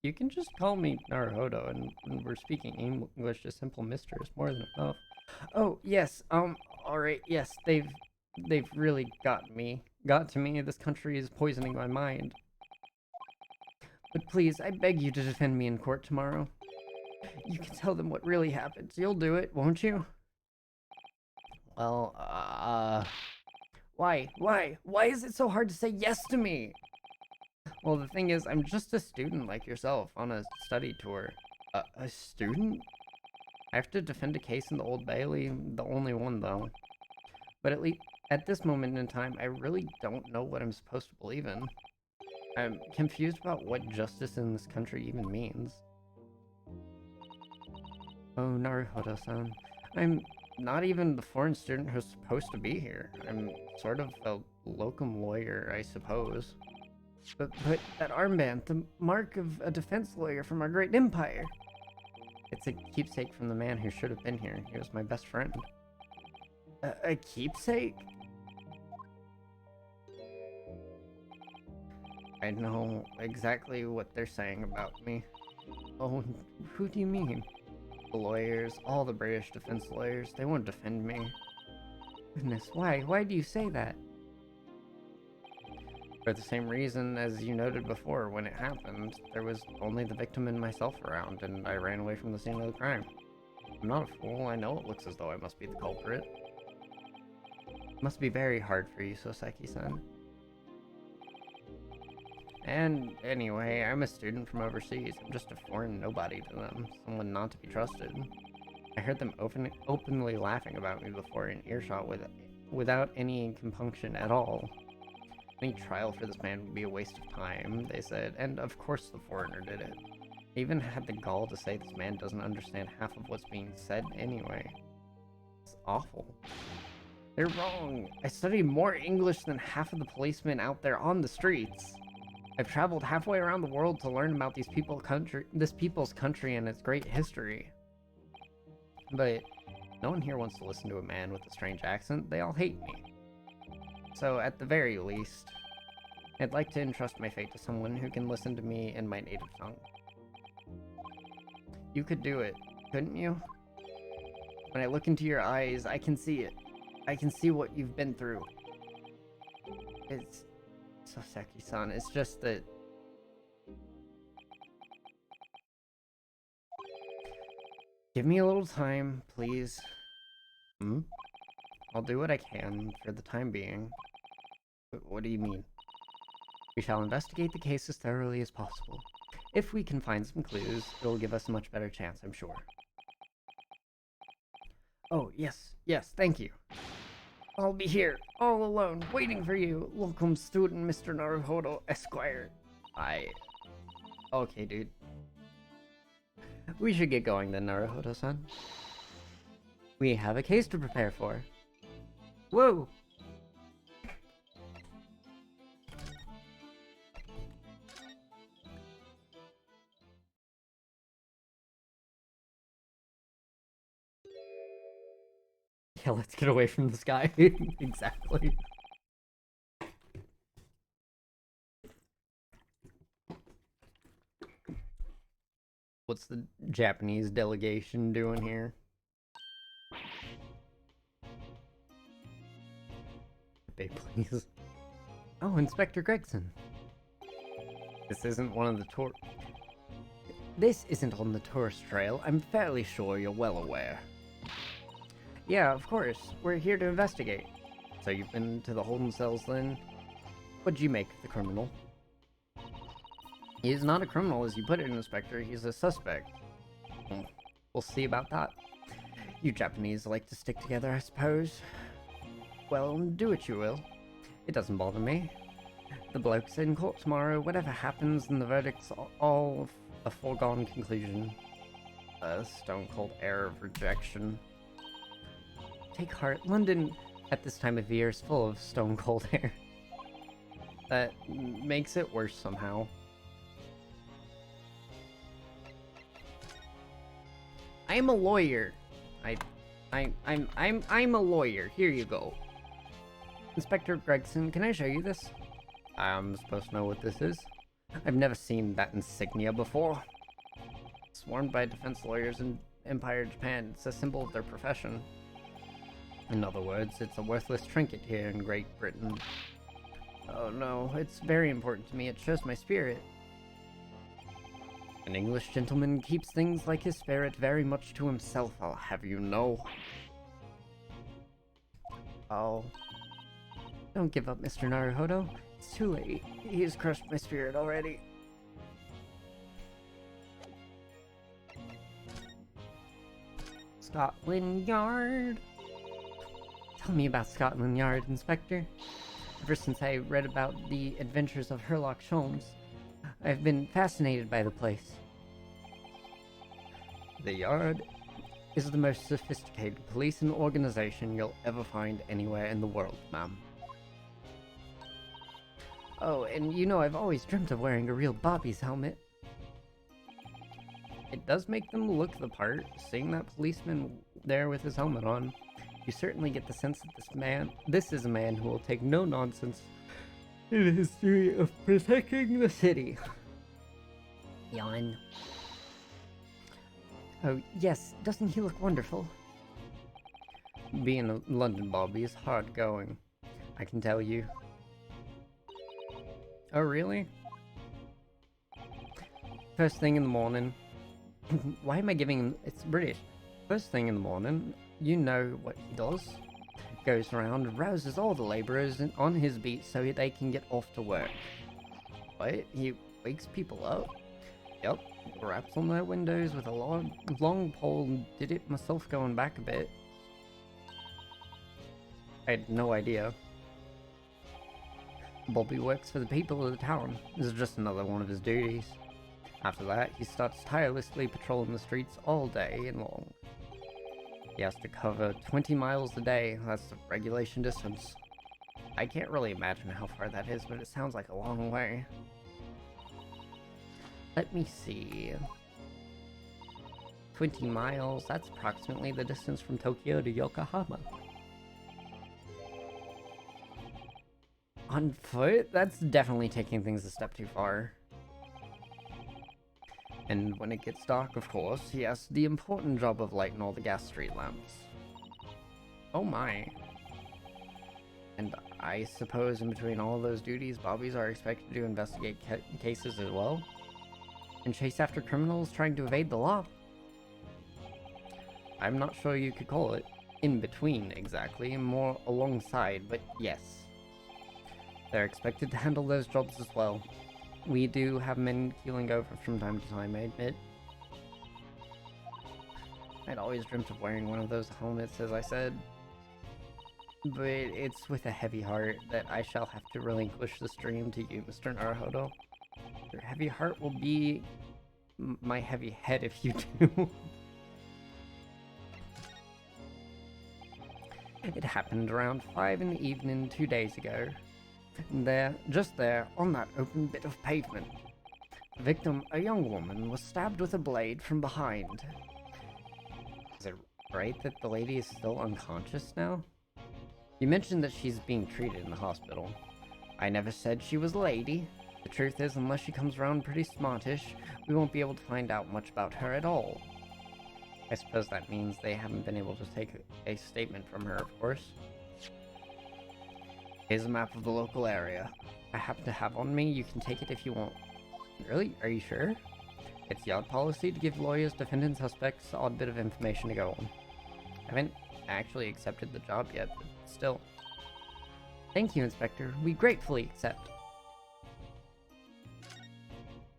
You can just call me Naruhodo, and when we're speaking English, a simple mister is more than enough. Oh, yes, alright, yes, they've really got to me. This country is poisoning my mind. But please, I beg you to defend me in court tomorrow. You can tell them what really happened. You'll do it, won't you? Well, why? Why? Why is it so hard to say yes to me? Well, the thing is, I'm just a student like yourself on a study tour. A student? I have to defend a case in the Old Bailey, the only one though. But at least at this moment in time, I really don't know what I'm supposed to believe in. I'm confused about what justice in this country even means. Oh, Naruhodo-san. I'm not even the foreign student who's supposed to be here. I'm sort of a locum lawyer, I suppose. But that armband, the mark of a defense lawyer from our great empire. It's a keepsake from the man who should have been here. He was my best friend. A keepsake? I know exactly what they're saying about me. Oh, who do you mean? The lawyers, all the British defense lawyers, they won't defend me. Goodness, why? Why do you say that? For the same reason as you noted before when it happened. There was only the victim and myself around, and I ran away from the scene of the crime. I'm not a fool. I know it looks as though I must be the culprit. It must be very hard for you, Soseki-san. And anyway, I'm a student from overseas. I'm just a foreign nobody to them, someone not to be trusted. I heard them openly laughing about me before in earshot without any compunction at all. Any trial for this man would be a waste of time, they said, and of course the foreigner did it. They even had the gall to say this man doesn't understand half of what's being said anyway. It's awful. They're wrong. I studied more English than half of the policemen out there on the streets. I've traveled halfway around the world to learn about this people's country and its great history. But no one here wants to listen to a man with a strange accent. They all hate me. So at the very least, I'd like to entrust my fate to someone who can listen to me in my native tongue. You could do it, couldn't you? When I look into your eyes, I can see it. I can see what you've been through. It's Soseki-san, it's just that... Give me a little time, please. I'll do what I can for the time being. But what do you mean? We shall investigate the case as thoroughly as possible. If we can find some clues, it'll give us a much better chance, I'm sure. Oh, yes, thank you. I'll be here, all alone, waiting for you, locum student Mr. Naruhodo, Esquire. Okay, dude. We should get going then, Naruhodo-san. We have a case to prepare for. Whoa! Yeah, let's get away from this guy. Exactly. What's the Japanese delegation doing here? Bay, please. Oh, Inspector Gregson. This isn't on the tourist trail. I'm fairly sure you're well aware. Yeah, of course. We're here to investigate. So you've been to the holding cells then? What'd you make of the criminal? He's not a criminal, as you put it, Inspector. He's a suspect. We'll see about that. You Japanese like to stick together, I suppose. Well, do what you will. It doesn't bother me. The bloke's in court tomorrow. Whatever happens, and the verdict's all a foregone conclusion. A stone-cold air of rejection. Take heart. London, at this time of year, is full of stone-cold air. That makes it worse somehow. I'm a lawyer. I'm a lawyer. Here you go. Inspector Gregson, can I show you this? I'm supposed to know what this is. I've never seen that insignia before. It's worn by defense lawyers and Empire Japan. It's a symbol of their profession. In other words, it's a worthless trinket here in Great Britain. Oh no, it's very important to me. It shows my spirit. An English gentleman keeps things like his spirit very much to himself, I'll have you know. Oh. Don't give up, Mr. Naruhodo. It's too late. He has crushed my spirit already. Scotland Yard. Tell me about Scotland Yard, Inspector. Ever since I read about the adventures of Sherlock Holmes, I've been fascinated by the place. The Yard is the most sophisticated policing organization you'll ever find anywhere in the world, ma'am. Oh, and you know I've always dreamt of wearing a real Bobby's helmet. It does make them look the part, seeing that policeman there with his helmet on. You certainly get the sense that this is a man who will take no nonsense in the history of protecting the city. Yawn. Oh, yes, doesn't he look wonderful? Being a London Bobby is hard going, I can tell you. Oh, really? First thing in the morning. Why am I giving him... It's British. First thing in the morning, you know what he does. Goes around and rouses all the labourers on his beat so they can get off to work. What? He wakes people up? Yep. Raps on their windows with a long pole and did it myself going back a bit. I had no idea. Bobby works for the people of the town. This is just another one of his duties. After that, he starts tirelessly patrolling the streets all day and long. He has to cover 20 miles a day. That's the regulation distance. I can't really imagine how far that is, but it sounds like a long way. Let me see. 20 miles, that's approximately the distance from Tokyo to Yokohama. On foot? That's definitely taking things a step too far. And when it gets dark, of course, he has the important job of lighting all the gas street lamps. Oh my. And I suppose in between all those duties, Bobbies are expected to investigate cases as well? And chase after criminals trying to evade the law? I'm not sure you could call it in between exactly, more alongside, but yes. They're expected to handle those jobs as well. We do have men keeling over from time to time, I admit. I'd always dreamt of wearing one of those helmets, as I said. But it's with a heavy heart that I shall have to relinquish this dream to you, Mr. Naruhodo. Your heavy heart will be my heavy head if you do. It happened around 5 in the evening 2 days ago. There, just there, on that open bit of pavement. The victim, a young woman, was stabbed with a blade from behind. Is it right that the lady is still unconscious now? You mentioned that she's being treated in the hospital. I never said she was a lady. The truth is, unless she comes around pretty smartish, we won't be able to find out much about her at all. I suppose that means they haven't been able to take a statement from her, of course. Here's a map of the local area. I happen to have on me, you can take it if you want. Really? Are you sure? It's yard policy to give lawyers, defendants, suspects the odd bit of information to go on. I haven't actually accepted the job yet, but still. Thank you, Inspector. We gratefully accept.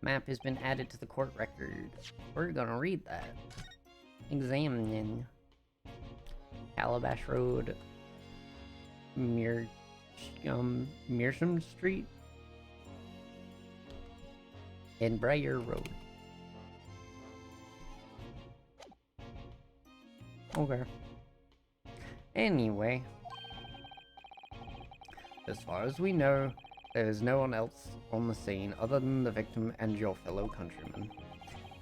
Map has been added to the court record. We're gonna read that. Examining. Calabash Road. Mearsham Street. And Briar Road. Okay. Anyway. As far as we know, there is no one else on the scene other than the victim and your fellow countrymen.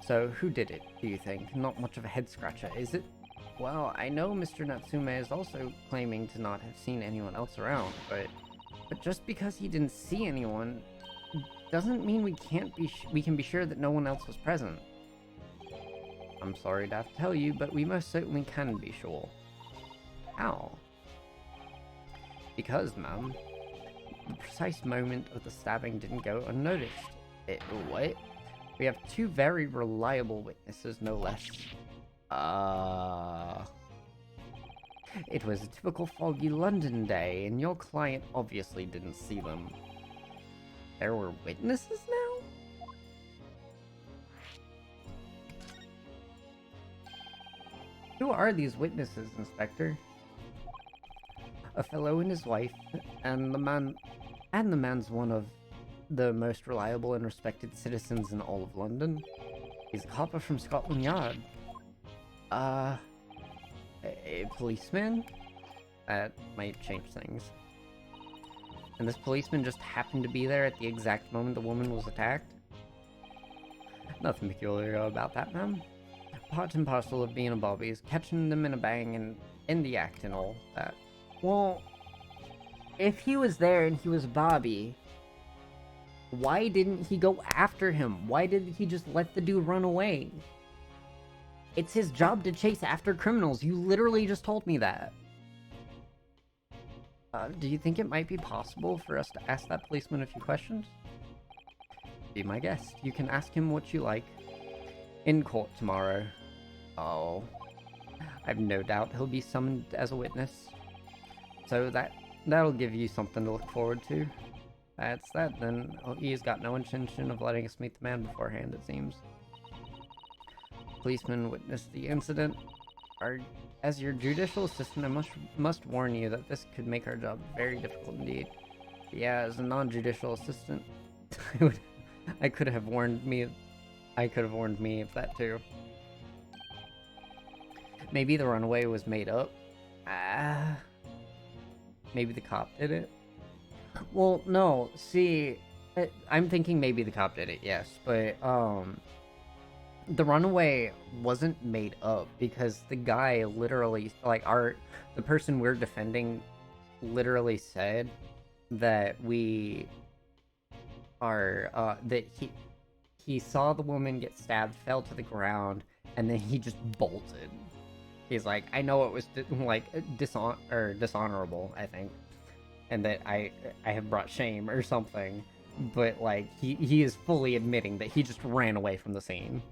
So, who did it, do you think? Not much of a head-scratcher, is it? Well, I know Mr. Natsume is also claiming to not have seen anyone else around, but just because he didn't see anyone doesn't mean we can be sure that no one else was present. I'm sorry to have to tell you, but we most certainly can be sure. How? Because, ma'am, the precise moment of the stabbing didn't go unnoticed. What? We have two very reliable witnesses, no less. It was a typical foggy London day, and your client obviously didn't see them. There were witnesses now? Who are these witnesses, Inspector? A fellow and his wife, and the man's one of the most reliable and respected citizens in all of London. He's a copper from Scotland Yard. A policeman? That might change things. And this policeman just happened to be there at the exact moment the woman was attacked? Nothing peculiar about that, ma'am. Part and parcel of being a bobby is catching them in a bang and in the act and all that. Well, if he was there and he was Bobby, why didn't he go after him? Why did he just let the dude run away? It's his job to chase after criminals. You literally just told me that. Do you think it might be possible for us to ask that policeman a few questions? Be my guest. You can ask him what you like. In court tomorrow. Oh. I've no doubt he'll be summoned as a witness. So that'll give you something to look forward to. That's that, then. He's got no intention of letting us meet the man beforehand, it seems. Policeman witnessed the incident. As your judicial assistant, I must warn you that this could make our job very difficult indeed. Yeah, as a non-judicial assistant, I could have warned me of that too. Maybe the runaway was made up. Maybe the cop did it. Well, no, see, I'm thinking maybe the cop did it, yes, but, the runaway wasn't made up because the guy literally, like, the person we're defending literally said that that he saw the woman get stabbed, fell to the ground, and then he just bolted. He's like, I know it was, dishonorable, I think, and that I have brought shame or something, but, like, he is fully admitting that he just ran away from the scene.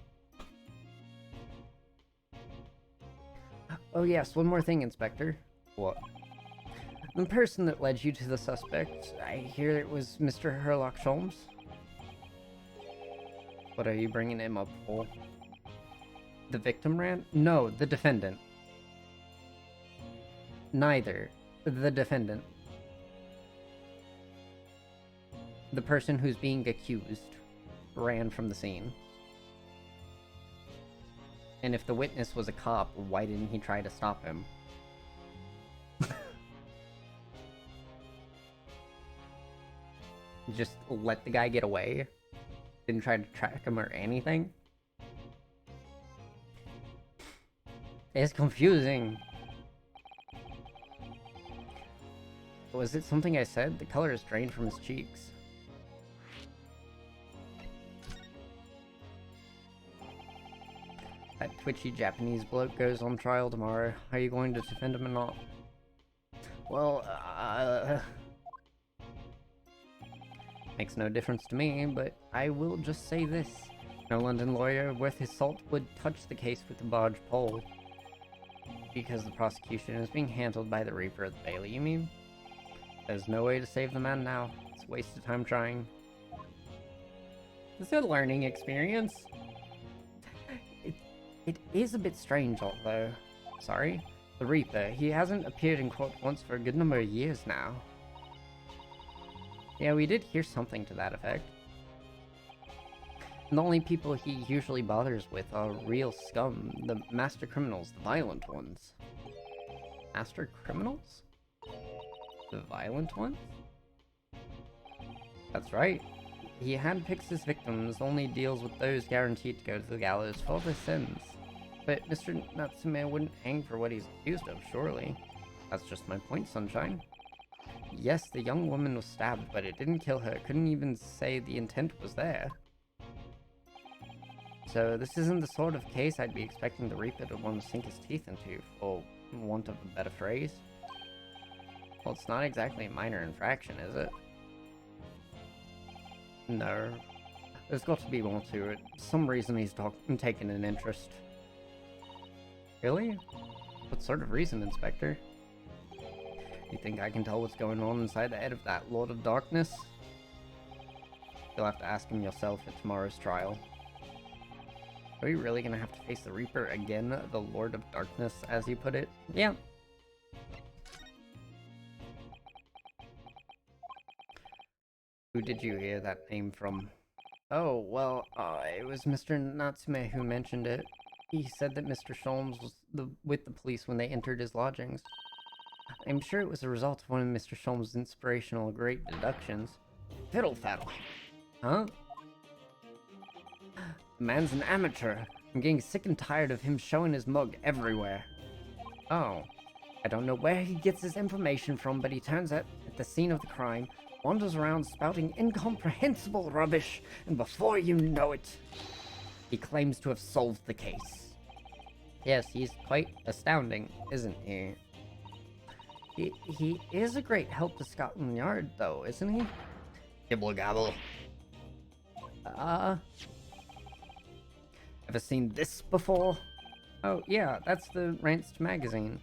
Oh yes, one more thing, Inspector. What? The person that led you to the suspect, I hear it was Mr. Herlock Sholmes? What are you bringing him up for? The victim ran? No, the defendant. Neither. The defendant. The person who's being accused ran from the scene. And if the witness was a cop, why didn't he try to stop him? Just let the guy get away? Didn't try to track him or anything? It's confusing. Was it something I said? The color is drained from his cheeks. That twitchy Japanese bloke goes on trial tomorrow. Are you going to defend him or not? Well, makes no difference to me, but I will just say this. No London lawyer worth his salt would touch the case with a barge pole. Because the prosecution is being handled by the Reaper of the Bailey, you mean? There's no way to save the man now. It's a waste of time trying. Is it a learning experience? It is a bit strange, although. Sorry? The Reaper, he hasn't appeared in court once for a good number of years now. Yeah, we did hear something to that effect. And the only people he usually bothers with are real scum, the master criminals, the violent ones. Master criminals? The violent ones? That's right. He handpicks his victims, only deals with those guaranteed to go to the gallows for their sins. But Mr. Natsume wouldn't hang for what he's accused of, surely. That's just my point, Sunshine. Yes, the young woman was stabbed, but it didn't kill her. Couldn't even say the intent was there. So this isn't the sort of case I'd be expecting the Reaper to want to sink his teeth into, for want of a better phrase. Well, it's not exactly a minor infraction, is it? No. There's got to be more to it. Some reason he's taken an interest. Really? What sort of reason, Inspector? You think I can tell what's going on inside the head of that Lord of Darkness? You'll have to ask him yourself at tomorrow's trial. Are we really gonna have to face the Reaper again, the Lord of Darkness, as you put it? Yeah. Who did you hear that name from? Oh, well, it was Mr. Natsume who mentioned it. He said that Mr. Sholmes was with the police when they entered his lodgings. I'm sure it was a result of one of Mr. Sholmes' inspirational great deductions. Fiddle faddle. Huh? The man's an amateur. I'm getting sick and tired of him showing his mug everywhere. Oh. I don't know where he gets his information from, but he turns up at the scene of the crime, wanders around spouting incomprehensible rubbish, and before you know it, he claims to have solved the case. Yes, he's quite astounding, isn't he? He is a great help to Scotland Yard, though, isn't he? Gibble gabble. Ever seen this before? Oh, yeah, that's the Ranced magazine.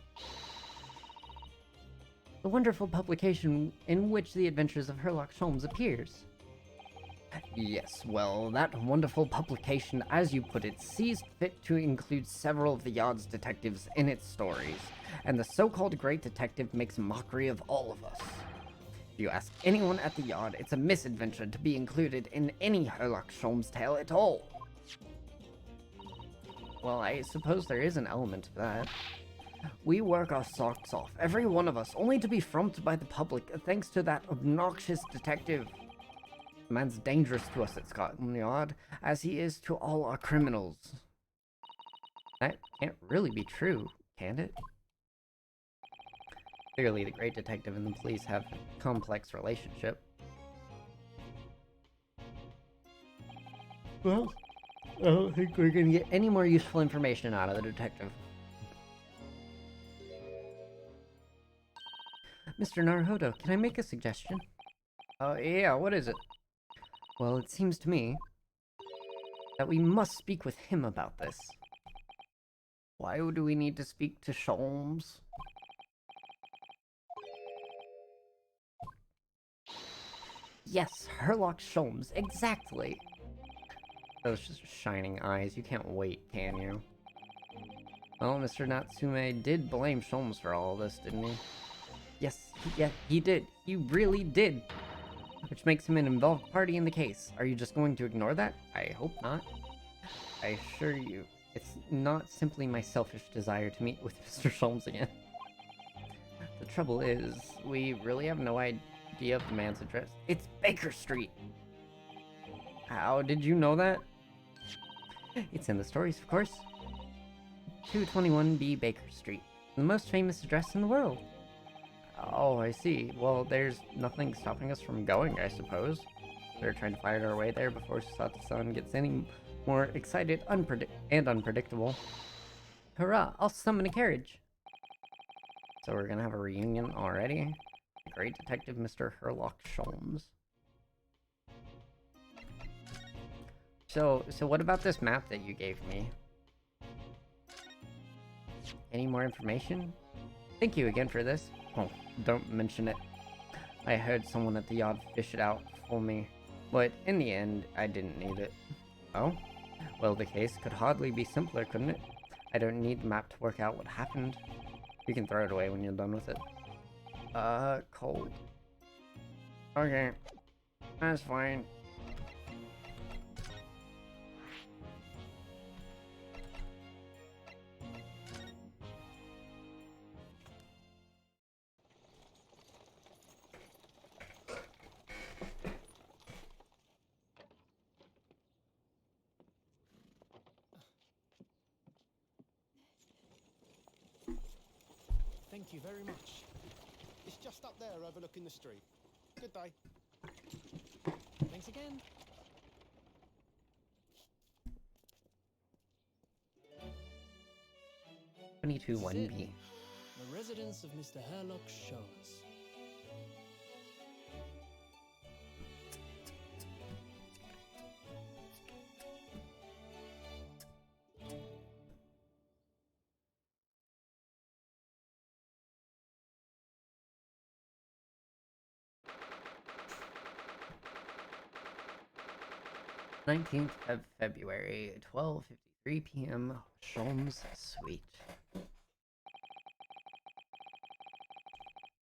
The wonderful publication in which the adventures of Sherlock Holmes appears. Yes, well, that wonderful publication, as you put it, sees fit to include several of the Yard's detectives in its stories, and the so-called great detective makes mockery of all of us. If you ask anyone at the Yard, it's a misadventure to be included in any Sherlock Holmes tale at all. Well, I suppose there is an element to that. We work our socks off, every one of us, only to be frumped by the public thanks to that obnoxious detective. The man's dangerous to us at Scotland Yard, as he is to all our criminals. That can't really be true, can it? Clearly, the great detective and the police have a complex relationship. Well, I don't think we're gonna get any more useful information out of the detective. Mr. Naruhodo, can I make a suggestion? Yeah, what is it? Well, it seems to me that we must speak with him about this. Why do we need to speak to Sholmes? Yes, Sherlock Sholmes, exactly. Those just shining eyes, you can't wait, can you? Well, Mr. Natsume did blame Sholmes for all this, didn't he? Yes, he did. He really did. Which makes him an involved party in the case. Are you just going to ignore that? I hope not. I assure you, it's not simply my selfish desire to meet with Mr. Sholmes again. The trouble is, we really have no idea of the man's address. It's Baker Street! How did you know that? It's in the stories, of course. 221B Baker Street. The most famous address in the world. Oh, I see. Well, there's nothing stopping us from going, I suppose. We're trying to find our way there before Sato-san gets any more excited and unpredictable. Hurrah! I'll summon a carriage! So we're gonna have a reunion already? The great detective Mr. Sherlock Sholmes. So what about this map that you gave me? Any more information? Thank you again for this. Oh, don't mention it. I heard someone at the Yard fish it out for me, but in the end, I didn't need it. Oh? Well, the case could hardly be simpler, couldn't it? I don't need the map to work out what happened. You can throw it away when you're done with it. Cold. Okay. That's fine. Thank you very much. It's just up there overlooking the street. Good day. Thanks again. 22-1B. The residence of Mr. Herlock Sholmes. Of February, 12:53 p.m. Sholmes Suite.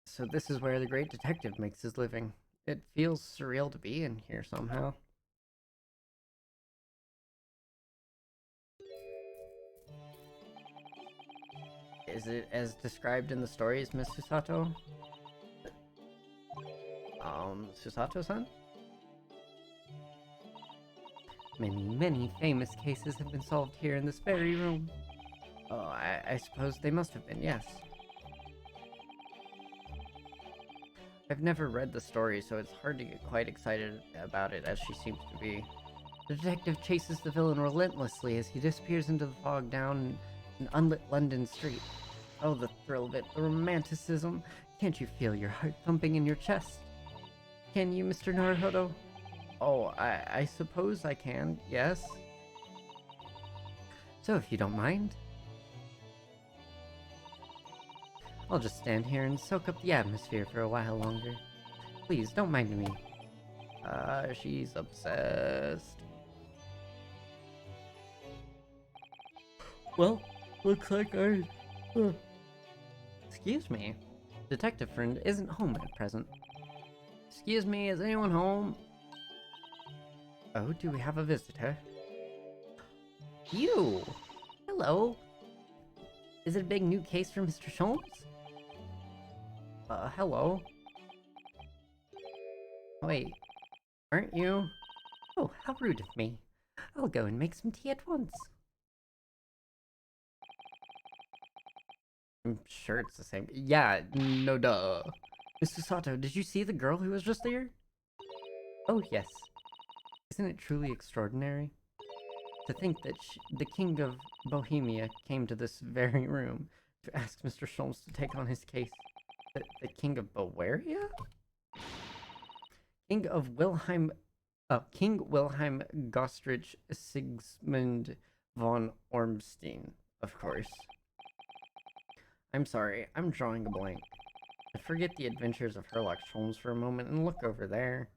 So this is where the great detective makes his living. It feels surreal to be in here somehow. Is it as described in the stories, Miss Susato? Susato-san? Many famous cases have been solved here in this very room. Oh, I suppose they must have been, yes. I've never read the story, so it's hard to get quite excited about it, as she seems to be. The detective chases the villain relentlessly as he disappears into the fog down an unlit London street. Oh, the thrill of it, the romanticism. Can't you feel your heart thumping in your chest? Can you, Mr. Naruhodo? Oh, I suppose I can, yes. So if you don't mind, I'll just stand here and soak up the atmosphere for a while longer. Please, don't mind me. She's obsessed. Well, looks like Excuse me. Detective friend isn't home at present. Excuse me, is anyone home? Oh, do we have a visitor? You! Hello! Is it a big new case for Mr. Sholmes? Hello? Wait, aren't you? Oh, how rude of me. I'll go and make some tea at once. I'm sure it's the same. Yeah, no duh. Mr. Sato, did you see the girl who was just there? Oh, yes. Isn't it truly extraordinary? To think that the King of Bohemia came to this very room to ask Mr. Sholmes to take on his case. The King of Bavaria? King Wilhelm Gostrich Sigismund von Ormstein, of course. I'm sorry, I'm drawing a blank. I forget the adventures of Herlock Sholmes for a moment and look over there.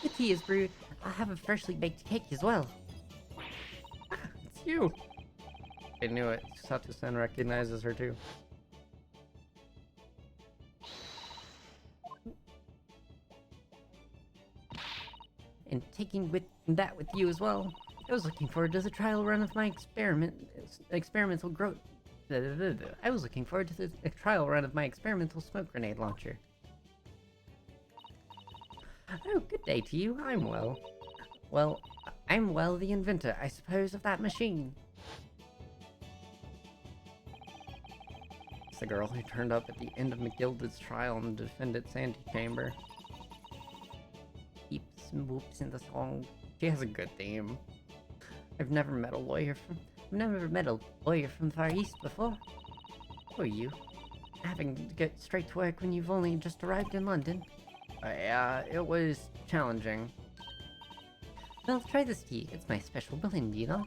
The tea is brewed. I'll have a freshly baked cake as well. Ah, it's you! I knew it. Sato-san recognizes her too. And taking that with you as well. I was looking forward to the trial run of my experimental growth. I was looking forward to the trial run of my experimental smoke grenade launcher. Oh, good day to you. I'm well. Well, I'm well the inventor, I suppose, of that machine. It's the girl who turned up at the end of McGilded's trial in the defendant's antechamber. Peeps and whoops in the song. She has a good theme. I've never met a lawyer from the Far East before. Who are you? Having to get straight to work when you've only just arrived in London? Yeah, it was challenging. Well, try this tea. It's my special blend, you know?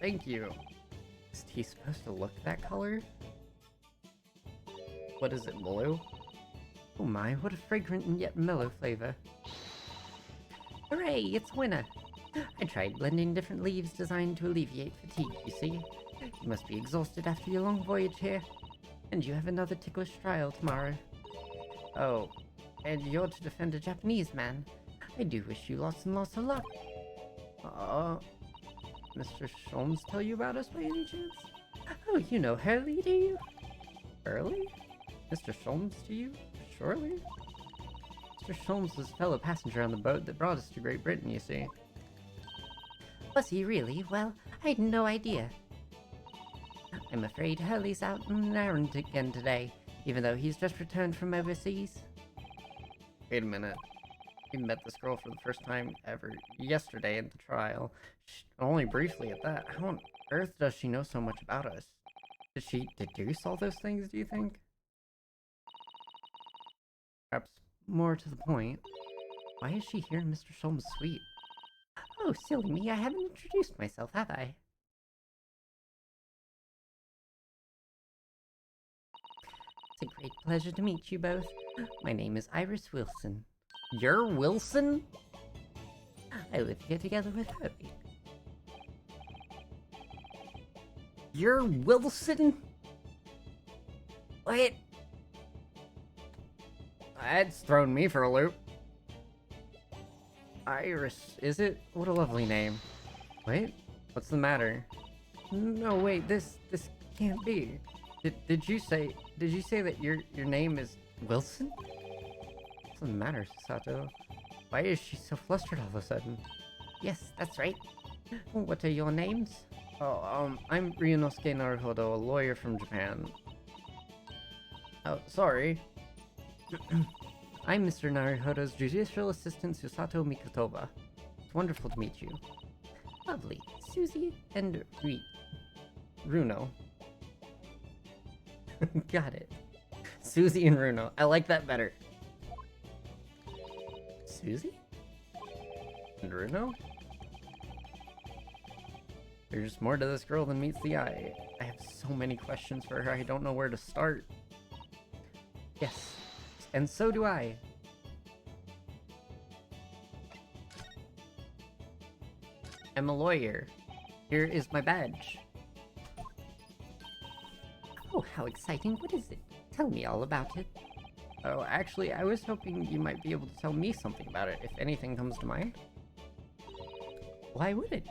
Thank you. Is tea supposed to look that color? What is it, blue? Oh my, what a fragrant and yet mellow flavor. Hooray, it's winter! I tried blending different leaves designed to alleviate fatigue, you see. You must be exhausted after your long voyage here. And you have another ticklish trial tomorrow. Oh, and you're to defend a Japanese man. I do wish you lots and lots of luck. Mr. Sholmes tell you about us by any chance? Oh, you know Hurley, do you? Hurley? Mr. Sholmes to you? Surely? Mr. Sholmes was a fellow passenger on the boat that brought us to Great Britain, you see. Was he really? Well, I had no idea. I'm afraid Hurley's out on an errand again today, even though he's just returned from overseas. Wait a minute. We met this girl for the first time ever yesterday at the trial. Only briefly at that. How on earth does she know so much about us? Did she deduce all those things, do you think? Perhaps more to the point, why is she here in Mr. Sholm's suite? Oh, silly me, I haven't introduced myself, have I? It's a great pleasure to meet you both. My name is Iris Wilson. You're Wilson? I live here together with Hurley. You're Wilson? What? That's thrown me for a loop. Iris, is it? What a lovely name. Wait, what's the matter? No, wait, this can't be. Did you say that your name is Wilson? What's the matter, Sato? Why is she so flustered all of a sudden? Yes, that's right. What are your names? Oh, I'm Ryunosuke Naruhodo, a lawyer from Japan. Oh, sorry. I'm Mr. Naruhodo's judicial assistant, Susato Mikotoba. It's wonderful to meet you. Lovely. Susie and Runo. Got it. Susie and Runo. I like that better. Susie? And Runo? There's more to this girl than meets the eye. I have so many questions for her, I don't know where to start. Yes, and so do I. I'm a lawyer. Here is my badge. Oh, how exciting. What is it? Tell me all about it. Oh, actually, I was hoping you might be able to tell me something about it, if anything comes to mind. Why would it?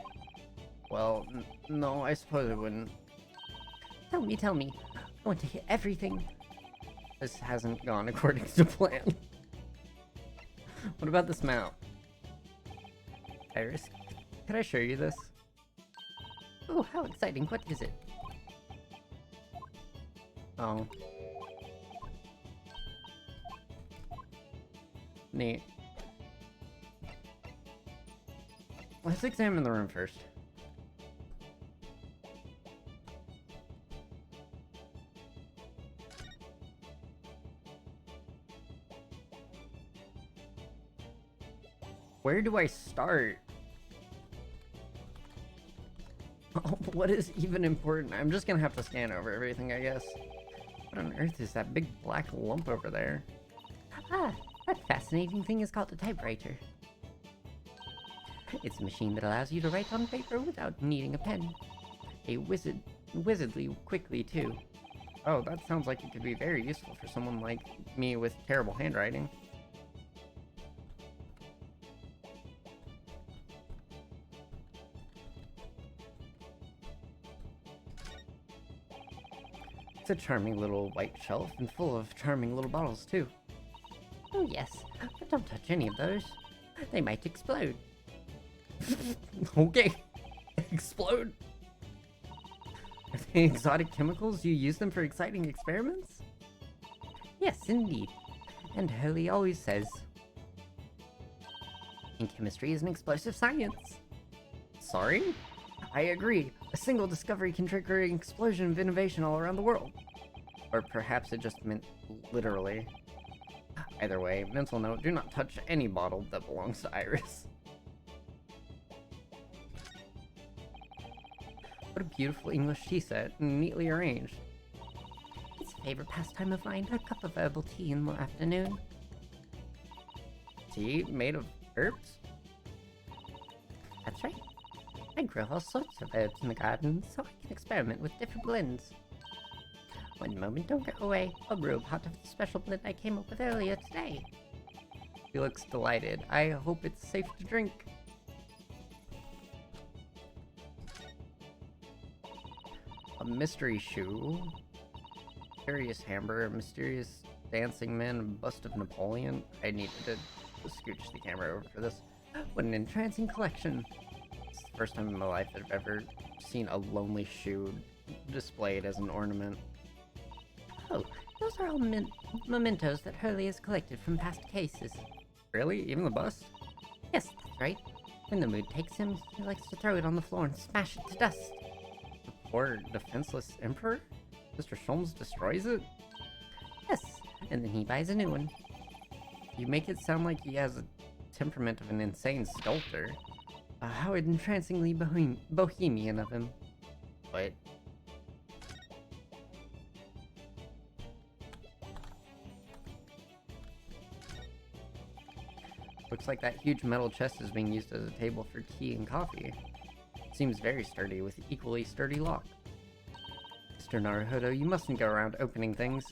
Well, no, I suppose it wouldn't. Tell me. I want to hear everything. This hasn't gone according to plan. What about this map? Iris, could I show you this? Oh, how exciting. What is it? Oh. Neat. Let's examine the room first. Where do I start? Oh, what is even important? I'm just gonna have to scan over everything, I guess. What on earth is that big black lump over there? Ah, that fascinating thing is called a typewriter. It's a machine that allows you to write on paper without needing a pen. Wizardly quickly, too. Oh, that sounds like it could be very useful for someone like me with terrible handwriting. It's a charming little white shelf and full of charming little bottles, too. Oh, yes, but don't touch any of those. They might explode. Okay. Explode? Are they exotic chemicals? You use them for exciting experiments? Yes, indeed. And Hurley always says, and chemistry is an explosive science. Sorry? I agree. A single discovery can trigger an explosion of innovation all around the world. Or perhaps it just meant literally. Either way, mental note, do not touch any bottle that belongs to Iris. What a beautiful English tea set, neatly arranged. It's a favorite pastime of mine, a cup of herbal tea in the afternoon. Tea made of herbs? That's right. I grow all sorts of herbs in the garden, so I can experiment with different blends. One moment, don't go away. I'll brew a pot of the special blend I came up with earlier today. He looks delighted. I hope it's safe to drink. A mystery shoe. Curious hamburger, mysterious dancing man, a bust of Napoleon. I needed to scooch the camera over for this. What an entrancing collection. It's the first time in my life that I've ever seen a lonely shoe displayed as an ornament. Oh, those are all mementos that Hurley has collected from past cases. Really? Even the bust? Yes, that's right. When the mood takes him, he likes to throw it on the floor and smash it to dust. The poor defenseless emperor? Mr. Sholmes destroys it? Yes, and then he buys a new one. You make it sound like he has a temperament of an insane sculptor. How entrancingly bohemian of him. What? Looks like that huge metal chest is being used as a table for tea and coffee. Seems very sturdy, with equally sturdy lock. Mr. Naruhodo, you mustn't go around opening things.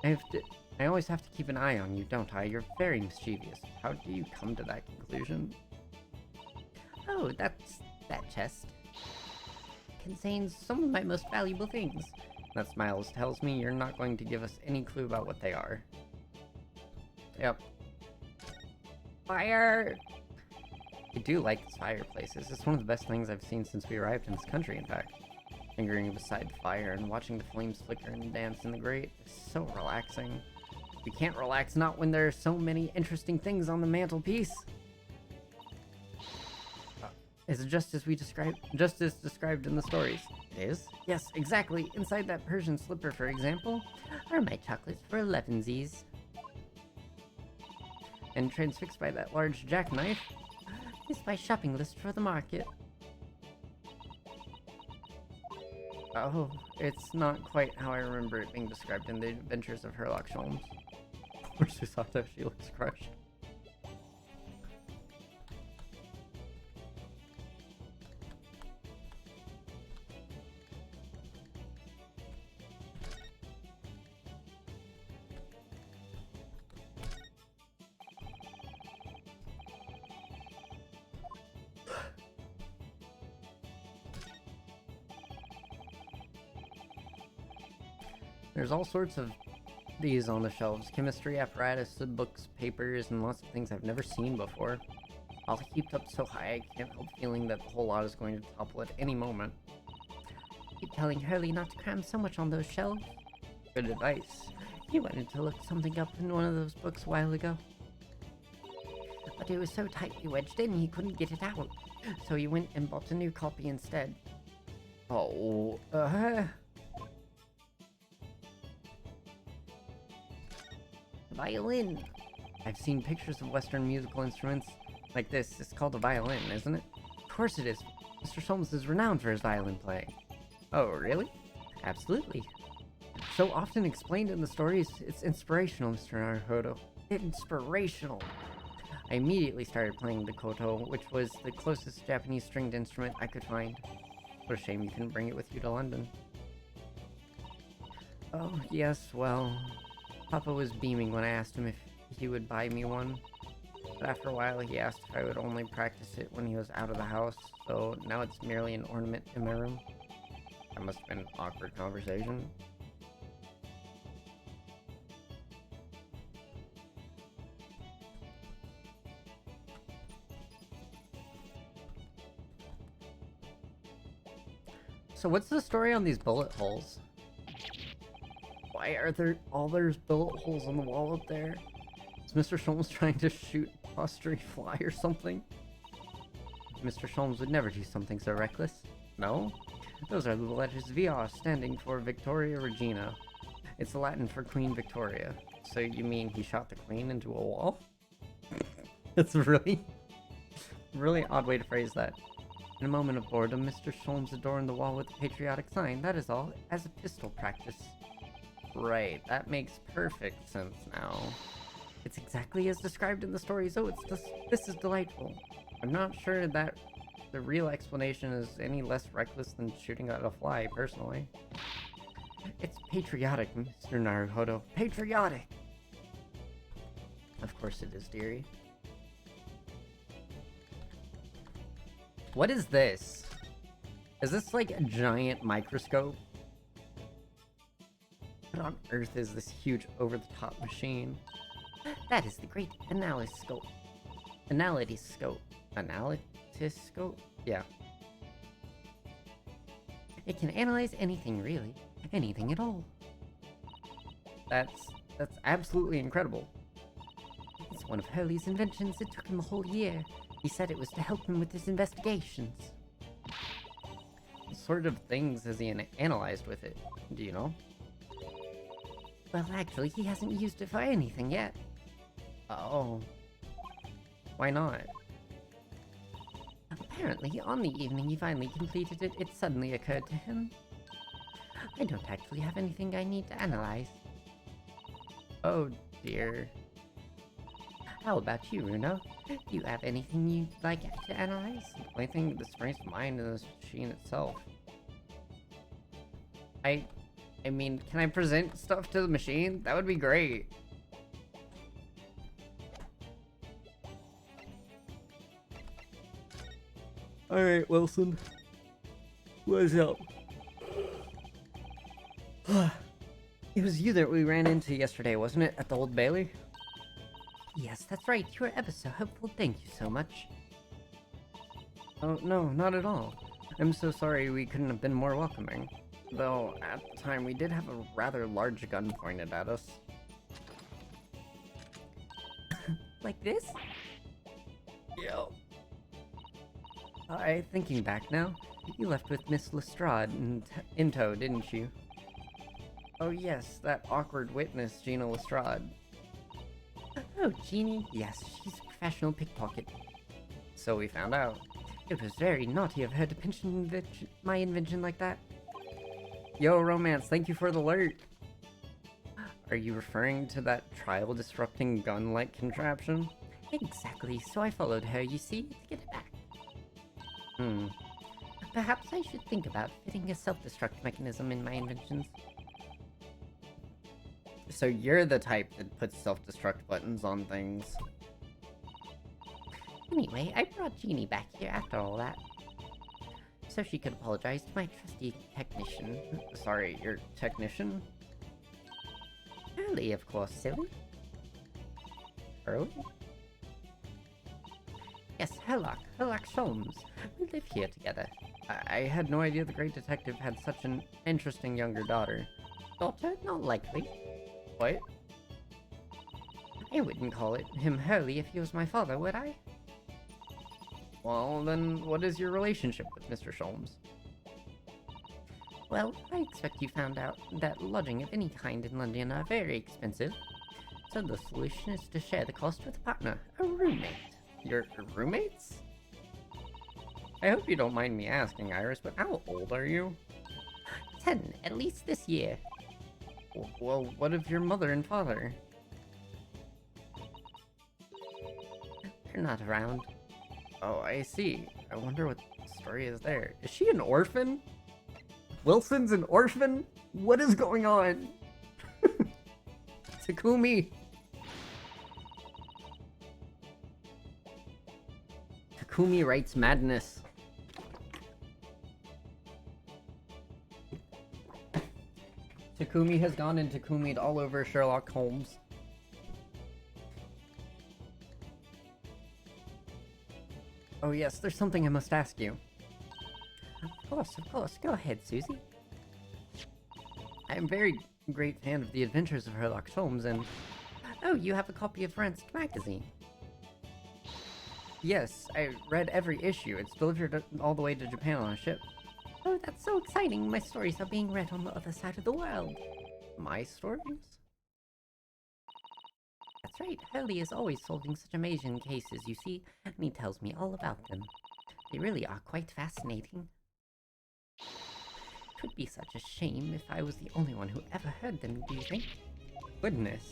I always have to keep an eye on you, don't I? You're very mischievous. How do you come to that conclusion? Oh, that's that chest. Contains some of my most valuable things. That smile tells me you're not going to give us any clue about what they are. Yep. Fire! I do like these fireplaces. It's one of the best things I've seen since we arrived in this country, in fact. Fingering beside the fire and watching the flames flicker and dance in the grate is so relaxing. We can't relax not when there are so many interesting things on the mantelpiece. Is it just as described in the stories? It is? Yes, exactly. Inside that Persian slipper, for example, Are my chocolates for 11sies? and transfixed by that large jackknife. Is my shopping list for the market? Oh, it's not quite how I remember it being described in the Adventures of Sherlock Holmes. Poor Susato, she looks crushed. There's all sorts of these on the shelves. Chemistry apparatus, books, papers, and lots of things I've never seen before. All heaped up so high I can't help feeling that the whole lot is going to topple at any moment. Keep telling Hurley not to cram so much on those shelves. Good advice. He wanted to look something up in one of those books a while ago. But it was so tightly wedged in he couldn't get it out. So he went and bought a new copy instead. Oh, Violin! I've seen pictures of Western musical instruments like this. It's called a violin, isn't it? Of course it is. Mr. Sholmes is renowned for his violin playing. Oh, really? Absolutely. So often explained in the stories, it's inspirational, Mr. Naruhodo. Inspirational. I immediately started playing the koto, which was the closest Japanese stringed instrument I could find. What a shame you couldn't bring it with you to London. Oh, yes, well, Papa was beaming when I asked him if he would buy me one. But after a while, he asked if I would only practice it when he was out of the house, so now it's merely an ornament in my room. That must have been an awkward conversation. So what's the story on these bullet holes? Why are there there's bullet holes on the wall up there? Is Mr. Sholmes trying to shoot a stray fly or something? Mr. Sholmes would never do something so reckless. No? Those are the letters VR, standing for Victoria Regina. It's Latin for Queen Victoria. So you mean he shot the queen into a wall? That's really odd way to phrase that. In a moment of boredom, Mr. Sholmes adorned the wall with a patriotic sign, that is all, as a pistol practice. Right, that makes perfect sense now. It's exactly as described in the stories. Oh, this is delightful. I'm not sure that the real explanation is any less reckless than shooting at a fly, personally. It's patriotic, Mr. Naruhodo. Patriotic! Of course it is, dearie. What is this? Is this like a giant microscope? What on earth is this huge over-the-top machine? That is the great analyscope. Analytoscope. Analytoscope? Yeah. It can analyze anything, really. Anything at all. That's absolutely incredible. It's one of Hurley's inventions. It took him a whole year. He said it was to help him with his investigations. What sort of things has he analyzed with it? Do you know? Well, actually, he hasn't used it for anything yet. Oh. Why not? Apparently, on the evening he finally completed it, it suddenly occurred to him. I don't actually have anything I need to analyze. Oh dear. How about you, Runo? Do you have anything you'd like to analyze? The only thing that springs to mind is this machine itself. I mean, can I present stuff to the machine? That would be great. Alright, Wilson. What's up? It was you that we ran into yesterday, wasn't it? At the Old Bailey? Yes, that's right. You were ever so helpful. Thank you so much. Oh, no, not at all. I'm so sorry we couldn't have been more welcoming. Though, at the time, we did have a rather large gun pointed at us. Like this? Yo. Thinking back now, you left with Miss Lestrade in tow, didn't you? Oh yes, that awkward witness, Gina Lestrade. Oh, Jeannie? Yes, she's a professional pickpocket. So we found out. It was very naughty of her to pinch my invention like that. Yo, Romance, thank you for the alert. Are you referring to that trial-disrupting gun-like contraption? Exactly, so I followed her, you see, to get it back. Perhaps I should think about fitting a self-destruct mechanism in my inventions. So you're the type that puts self-destruct buttons on things. Anyway, I brought Jeannie back here after all that. So she could apologize to my trusty technician. Sorry, your technician? Hurley, of course, silly. Hurley? Yes, Herlock Sholmes. We live here together. I had no idea the great detective had such an interesting younger daughter. Daughter? Not likely. What? I wouldn't call him Hurley if he was my father, would I? Well, then what is your relationship with Mr. Sholmes? Well, I expect you found out that lodging of any kind in London are very expensive. So the solution is to share the cost with a partner, a roommate. Your roommates? I hope you don't mind me asking, Iris, but how old are you? 10, at least this year. Well, what of your mother and father? They're not around. Oh, I see. I wonder what the story is there. Is she an orphan? Wilson's an orphan? What is going on? Takumi! Takumi writes madness. Takumi has gone and Takumi'd all over Sherlock Holmes. Oh yes, there's something I must ask you. Of course. Go ahead, Susie. I'm a very great fan of the adventures of Sherlock Holmes and... Oh, you have a copy of Fransk magazine. Yes, I read every issue. It's delivered all the way to Japan on a ship. Oh, that's so exciting. My stories are being read on the other side of the world. My stories? That's right. Hurley is always solving such amazing cases, you see, and he tells me all about them. They really are quite fascinating. It would be such a shame if I was the only one who ever heard them, do you think? Goodness.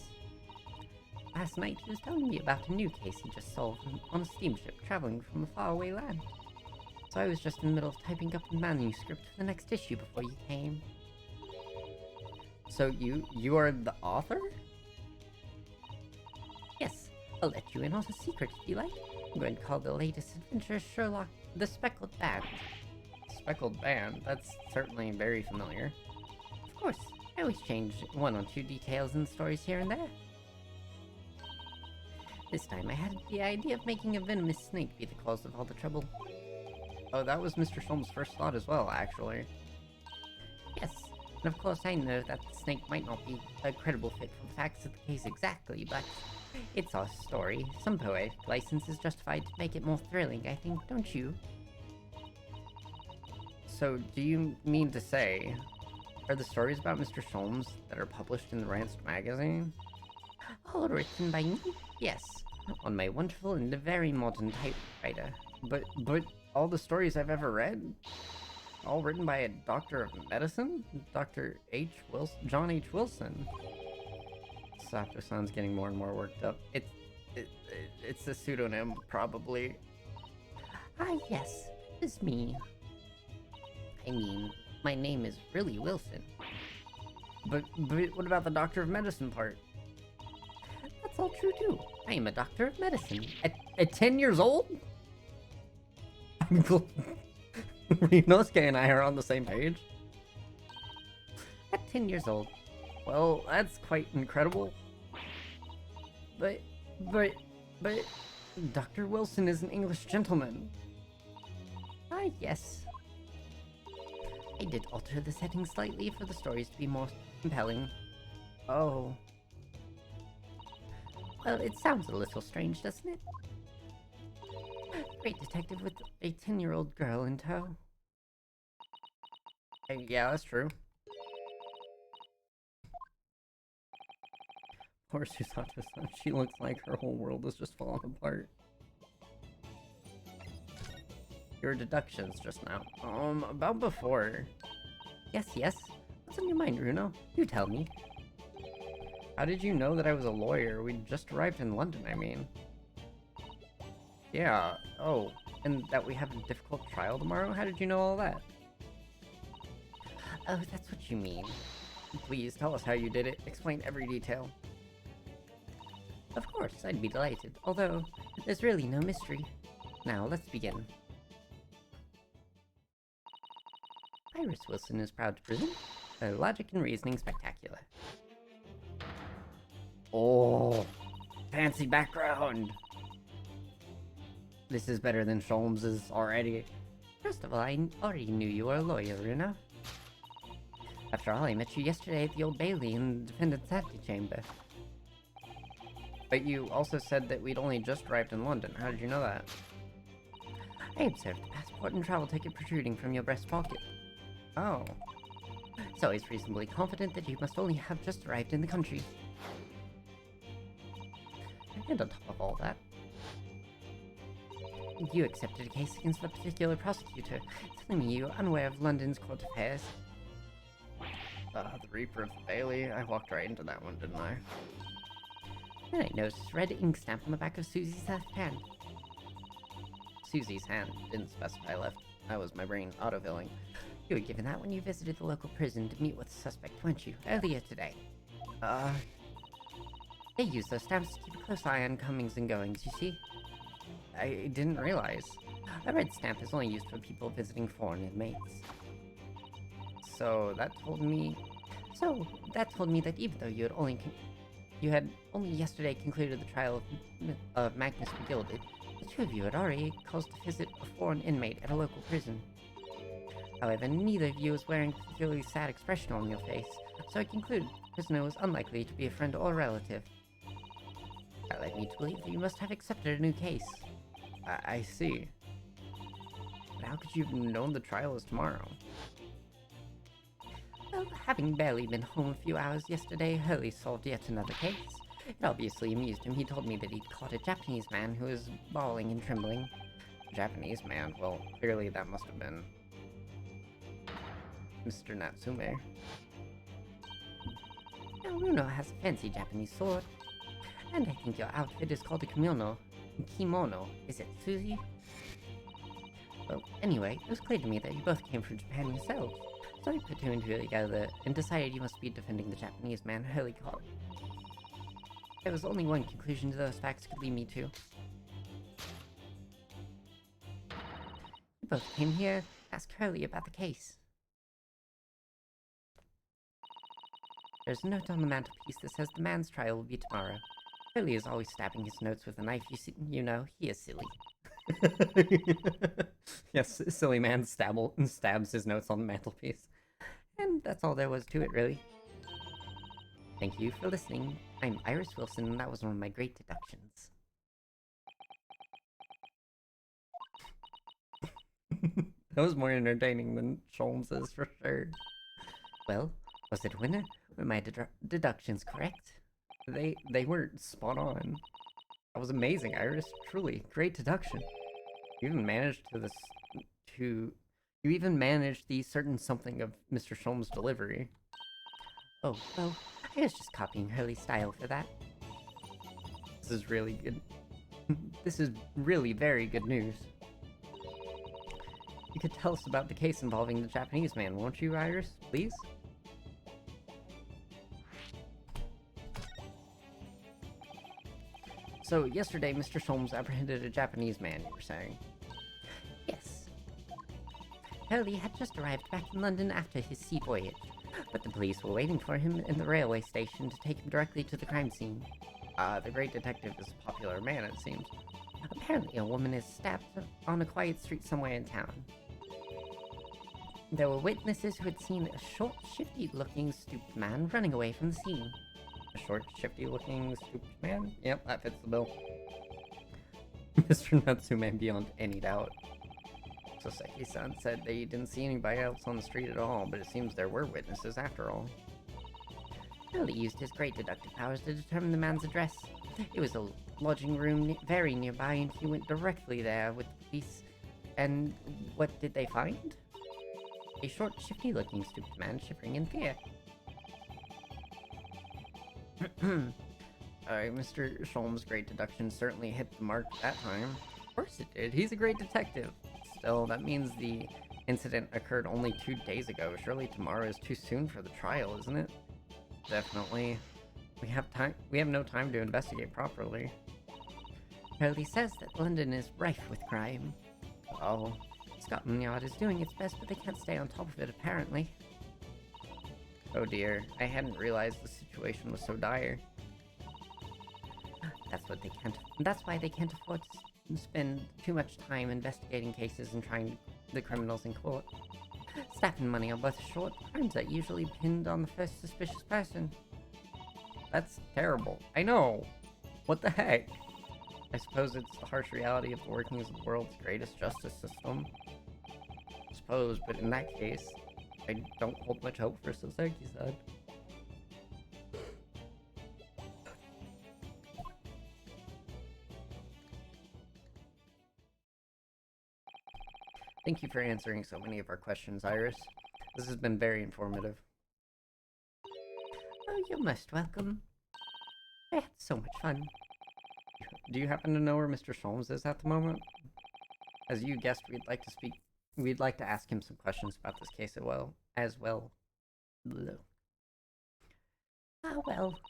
Last night he was telling me about a new case he just solved on a steamship traveling from a faraway land. So I was just in the middle of typing up the manuscript for the next issue before you came. So you are the author? Yes, I'll let you in on a secret if you like. I'm going to call the latest adventure Sherlock the Speckled Band. Speckled Band? That's certainly very familiar. Of course, I always change one or two details in the stories here and there. This time I had the idea of making a venomous snake be the cause of all the trouble. Oh, that was Mr. Sholmes' first thought as well, actually. Yes, And of course, I know that the snake might not be a credible fit for the facts of the case exactly, but it's our story. Some poetic license is justified to make it more thrilling, I think, don't you? So, do you mean to say, are the stories about Mr. Sholmes that are published in the Rancid magazine? All written by me? Yes, On my wonderful and very modern typewriter. But all the stories I've ever read? All written by a doctor of medicine? Dr. John H. Wilson. Sato-san's getting more and more worked up. It's a pseudonym, probably. Ah yes, it's me. I mean, my name is really Wilson. But what about the doctor of medicine part? That's all true too. I am a doctor of medicine. At 10 years old? Rinosuke and I are on the same page. At 10 years old. Well, that's quite incredible. But Dr. Wilson is an English gentleman. Ah yes. I did alter the setting slightly for the stories to be more compelling. Oh. Well, it sounds a little strange, doesn't it? Great detective with a 10-year-old girl in tow. Yeah, that's true. Poor Susato-san, she looks like her whole world is just falling apart. Your deductions just now. About before. Yes. What's on your mind, Runo? You tell me. How did you know that I was a lawyer? We just arrived in London, I mean. Yeah, oh, and that we have a difficult trial tomorrow? How did you know all that? Oh, that's what you mean. Please, tell us how you did it. Explain every detail. Of course, I'd be delighted. Although, there's really no mystery. Now, let's begin. Iris Wilson is proud to present her logic and reasoning spectacular. Oh, fancy background. This is better than Sholmes's already. First of all, I already knew you were a lawyer, Runa. After all, I met you yesterday at the Old Bailey in the defendant's antechamber. But you also said that we'd only just arrived in London. How did you know that? I observed a passport and travel ticket protruding from your breast pocket. Oh. So I was reasonably confident that you must only have just arrived in the country. And on top of all that, you accepted a case against the particular prosecutor, telling me you were unaware of London's court affairs. The Reaper of the Bailey. I walked right into that one, didn't I? Then I noticed a red ink stamp on the back of Susie's left hand. Susie's hand didn't specify left. That was my brain autofilling. You were given that when you visited the local prison to meet with the suspect, weren't you? Earlier today. They use those stamps to keep a close eye on comings and goings, you see? I didn't realize. A red stamp is only used for people visiting foreign inmates. So that told me that even though you had only yesterday concluded the trial of Magnus the Gilded, the two of you had already caused to visit a foreign inmate at a local prison. However, neither of you was wearing a particularly sad expression on your face, so I concluded the prisoner was unlikely to be a friend or relative. That led me to believe that you must have accepted a new case. I see. But how could you have known the trial was tomorrow? Well, having barely been home a few hours yesterday, Hurley solved yet another case. It obviously amused him. He told me that he'd caught a Japanese man who was bawling and trembling. Japanese man? Well, clearly that must have been Mr. Natsume. Now, Runo has a fancy Japanese sword. And I think your outfit is called a kimono. Kimono, is it, Susie? Well, anyway, it was clear to me that you both came from Japan yourselves. So I put two and two together and decided you must be defending the Japanese man Hurley caught. There was only one conclusion to those facts could lead me to. You both came here to ask Hurley about the case. There's a note on the mantelpiece that says the man's trial will be tomorrow. Hurley is always stabbing his notes with a knife, you know, he is silly. Yes, silly man stabs his notes on the mantelpiece. And that's all there was to it, really. Thank you for listening. I'm Iris Wilson, and that was one of my great deductions. That was more entertaining than Sholmes's, for sure. Well, was it a winner? Were my deductions correct? They were spot on. That was amazing, Iris. Truly, great deduction. You even managed you even managed the certain something of Mr. Sholmes' delivery. Oh, well, I was just copying Hurley's style for that. This is really good. This is really very good news. You could tell us about the case involving the Japanese man, won't you, Iris? Please? So, yesterday, Mr. Sholmes apprehended a Japanese man, you were saying? Yes. Hurley had just arrived back in London after his sea voyage, but the police were waiting for him in the railway station to take him directly to the crime scene. The great detective is a popular man, it seems. Apparently, a woman is stabbed on a quiet street somewhere in town. There were witnesses who had seen a short, shifty-looking, stooped man running away from the scene. A short, shifty-looking, stooped man? Yep, that fits the bill. Mr. Natsume beyond any doubt. Soseki-san said they didn't see anybody else on the street at all, but it seems there were witnesses after all. Hurley used his great deductive powers to determine the man's address. It was a lodging room very nearby, and he went directly there with the police. And what did they find? A short, shifty-looking, stooped man shivering in fear. Mr. Sholmes' great deduction certainly hit the mark that time. Of course it did. He's a great detective. Still, that means the incident occurred only 2 days ago. Surely tomorrow is too soon for the trial, isn't it? Definitely. We have no time to investigate properly. Hurley says that London is rife with crime. Oh. Scotland Yard is doing its best, but they can't stay on top of it, apparently. Oh dear, I hadn't realized the situation was so dire. That's why they can't afford to spend too much time investigating cases and trying the criminals in court. Staff and money are both short. Crimes are usually pinned on the first suspicious person. That's terrible. I know. What the heck? I suppose it's the harsh reality of the workings of the world's greatest justice system. I suppose, but in that case, I don't hold much hope for Soseki-san. Thank you for answering so many of our questions, Iris. This has been very informative. Oh, you're most welcome. I had so much fun. Do you happen to know where Mr. Sholmes is at the moment? As you guessed, we'd like to ask him some questions about this case as well. Well,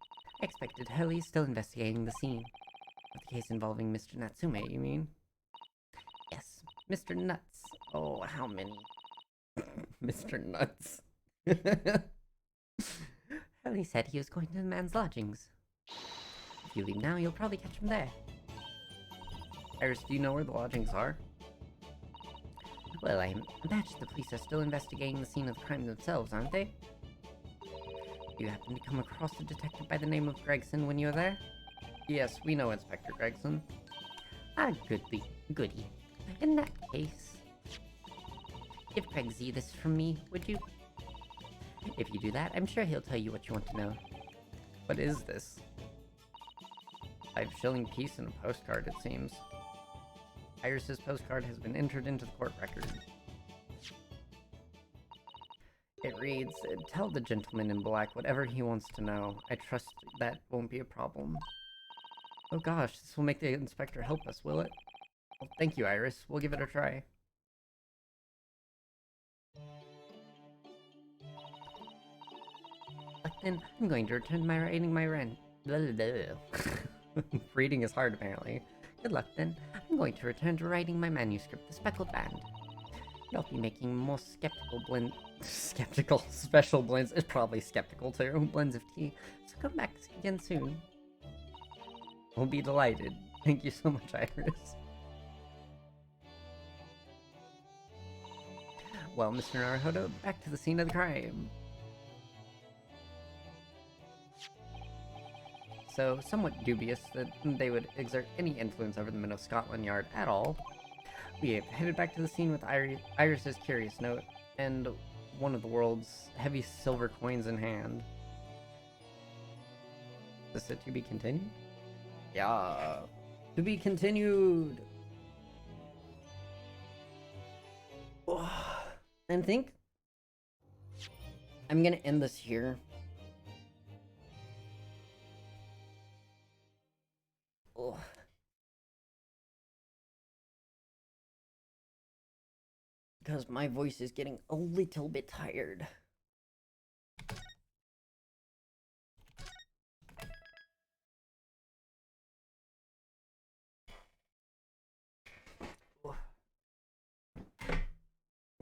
I expected Hurley's still investigating the scene. Of the case involving Mr. Natsume, you mean? Yes, Mr. Nuts. Oh, how many? Mr. Nuts. Hurley said he was going to the man's lodgings. If you leave now, you'll probably catch him there. Iris, do you know where the lodgings are? Well, I imagine the police are still investigating the scene of the crime themselves, aren't they? You happen to come across a detective by the name of Gregson when you were there? Yes, we know Inspector Gregson. Ah, goody. In that case, give Craig Z this from me, would you? If you do that, I'm sure he'll tell you what you want to know. What is this? 5-shilling piece and a postcard, it seems. Iris's postcard has been entered into the court record. It reads, "Tell the gentleman in black whatever he wants to know. I trust that won't be a problem." Oh gosh, this will make the inspector help us, will it? Well, thank you, Iris. We'll give it a try. But then, I'm going to return to my writing my rent. Reading is hard, apparently. Good luck, then. I'm going to return to writing my manuscript, The Speckled Band. I'll be making more special blends. It's probably skeptical, too. blends of tea, so come back again soon. We'll be delighted. Thank you so much, Iris. Well, Mr. Naruhodo, back to the scene of the crime. so somewhat dubious that they would exert any influence over the men of Scotland Yard at all, we have headed back to the scene with Iris's curious note and one of the world's heaviest silver coins in hand. Is it to be continued? Yeah. To be continued! And think I'm gonna end this here. Oh. Because my voice is getting a little bit tired.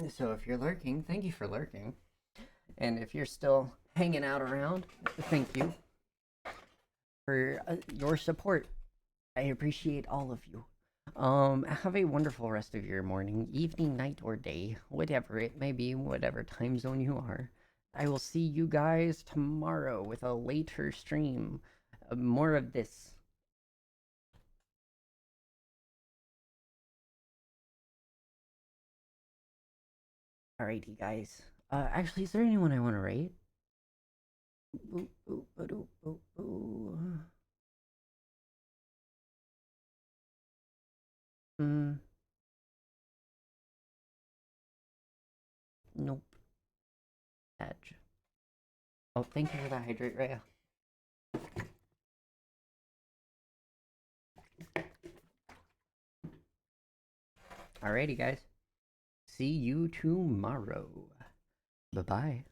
So if you're lurking, thank you for lurking. And if you're still hanging out around, thank you for your support. I appreciate all of you. Have a wonderful rest of your morning, evening, night, or day, whatever it may be, whatever time zone you are. I will see you guys tomorrow with a later stream. More of this. Alrighty, guys. Actually, is there anyone I want to rate? Boop, boop, ba-doop, boop, boop. Nope. Edge. Oh, thank you for the hydrate, Rhea. Alrighty, guys. See you tomorrow. Bye-bye.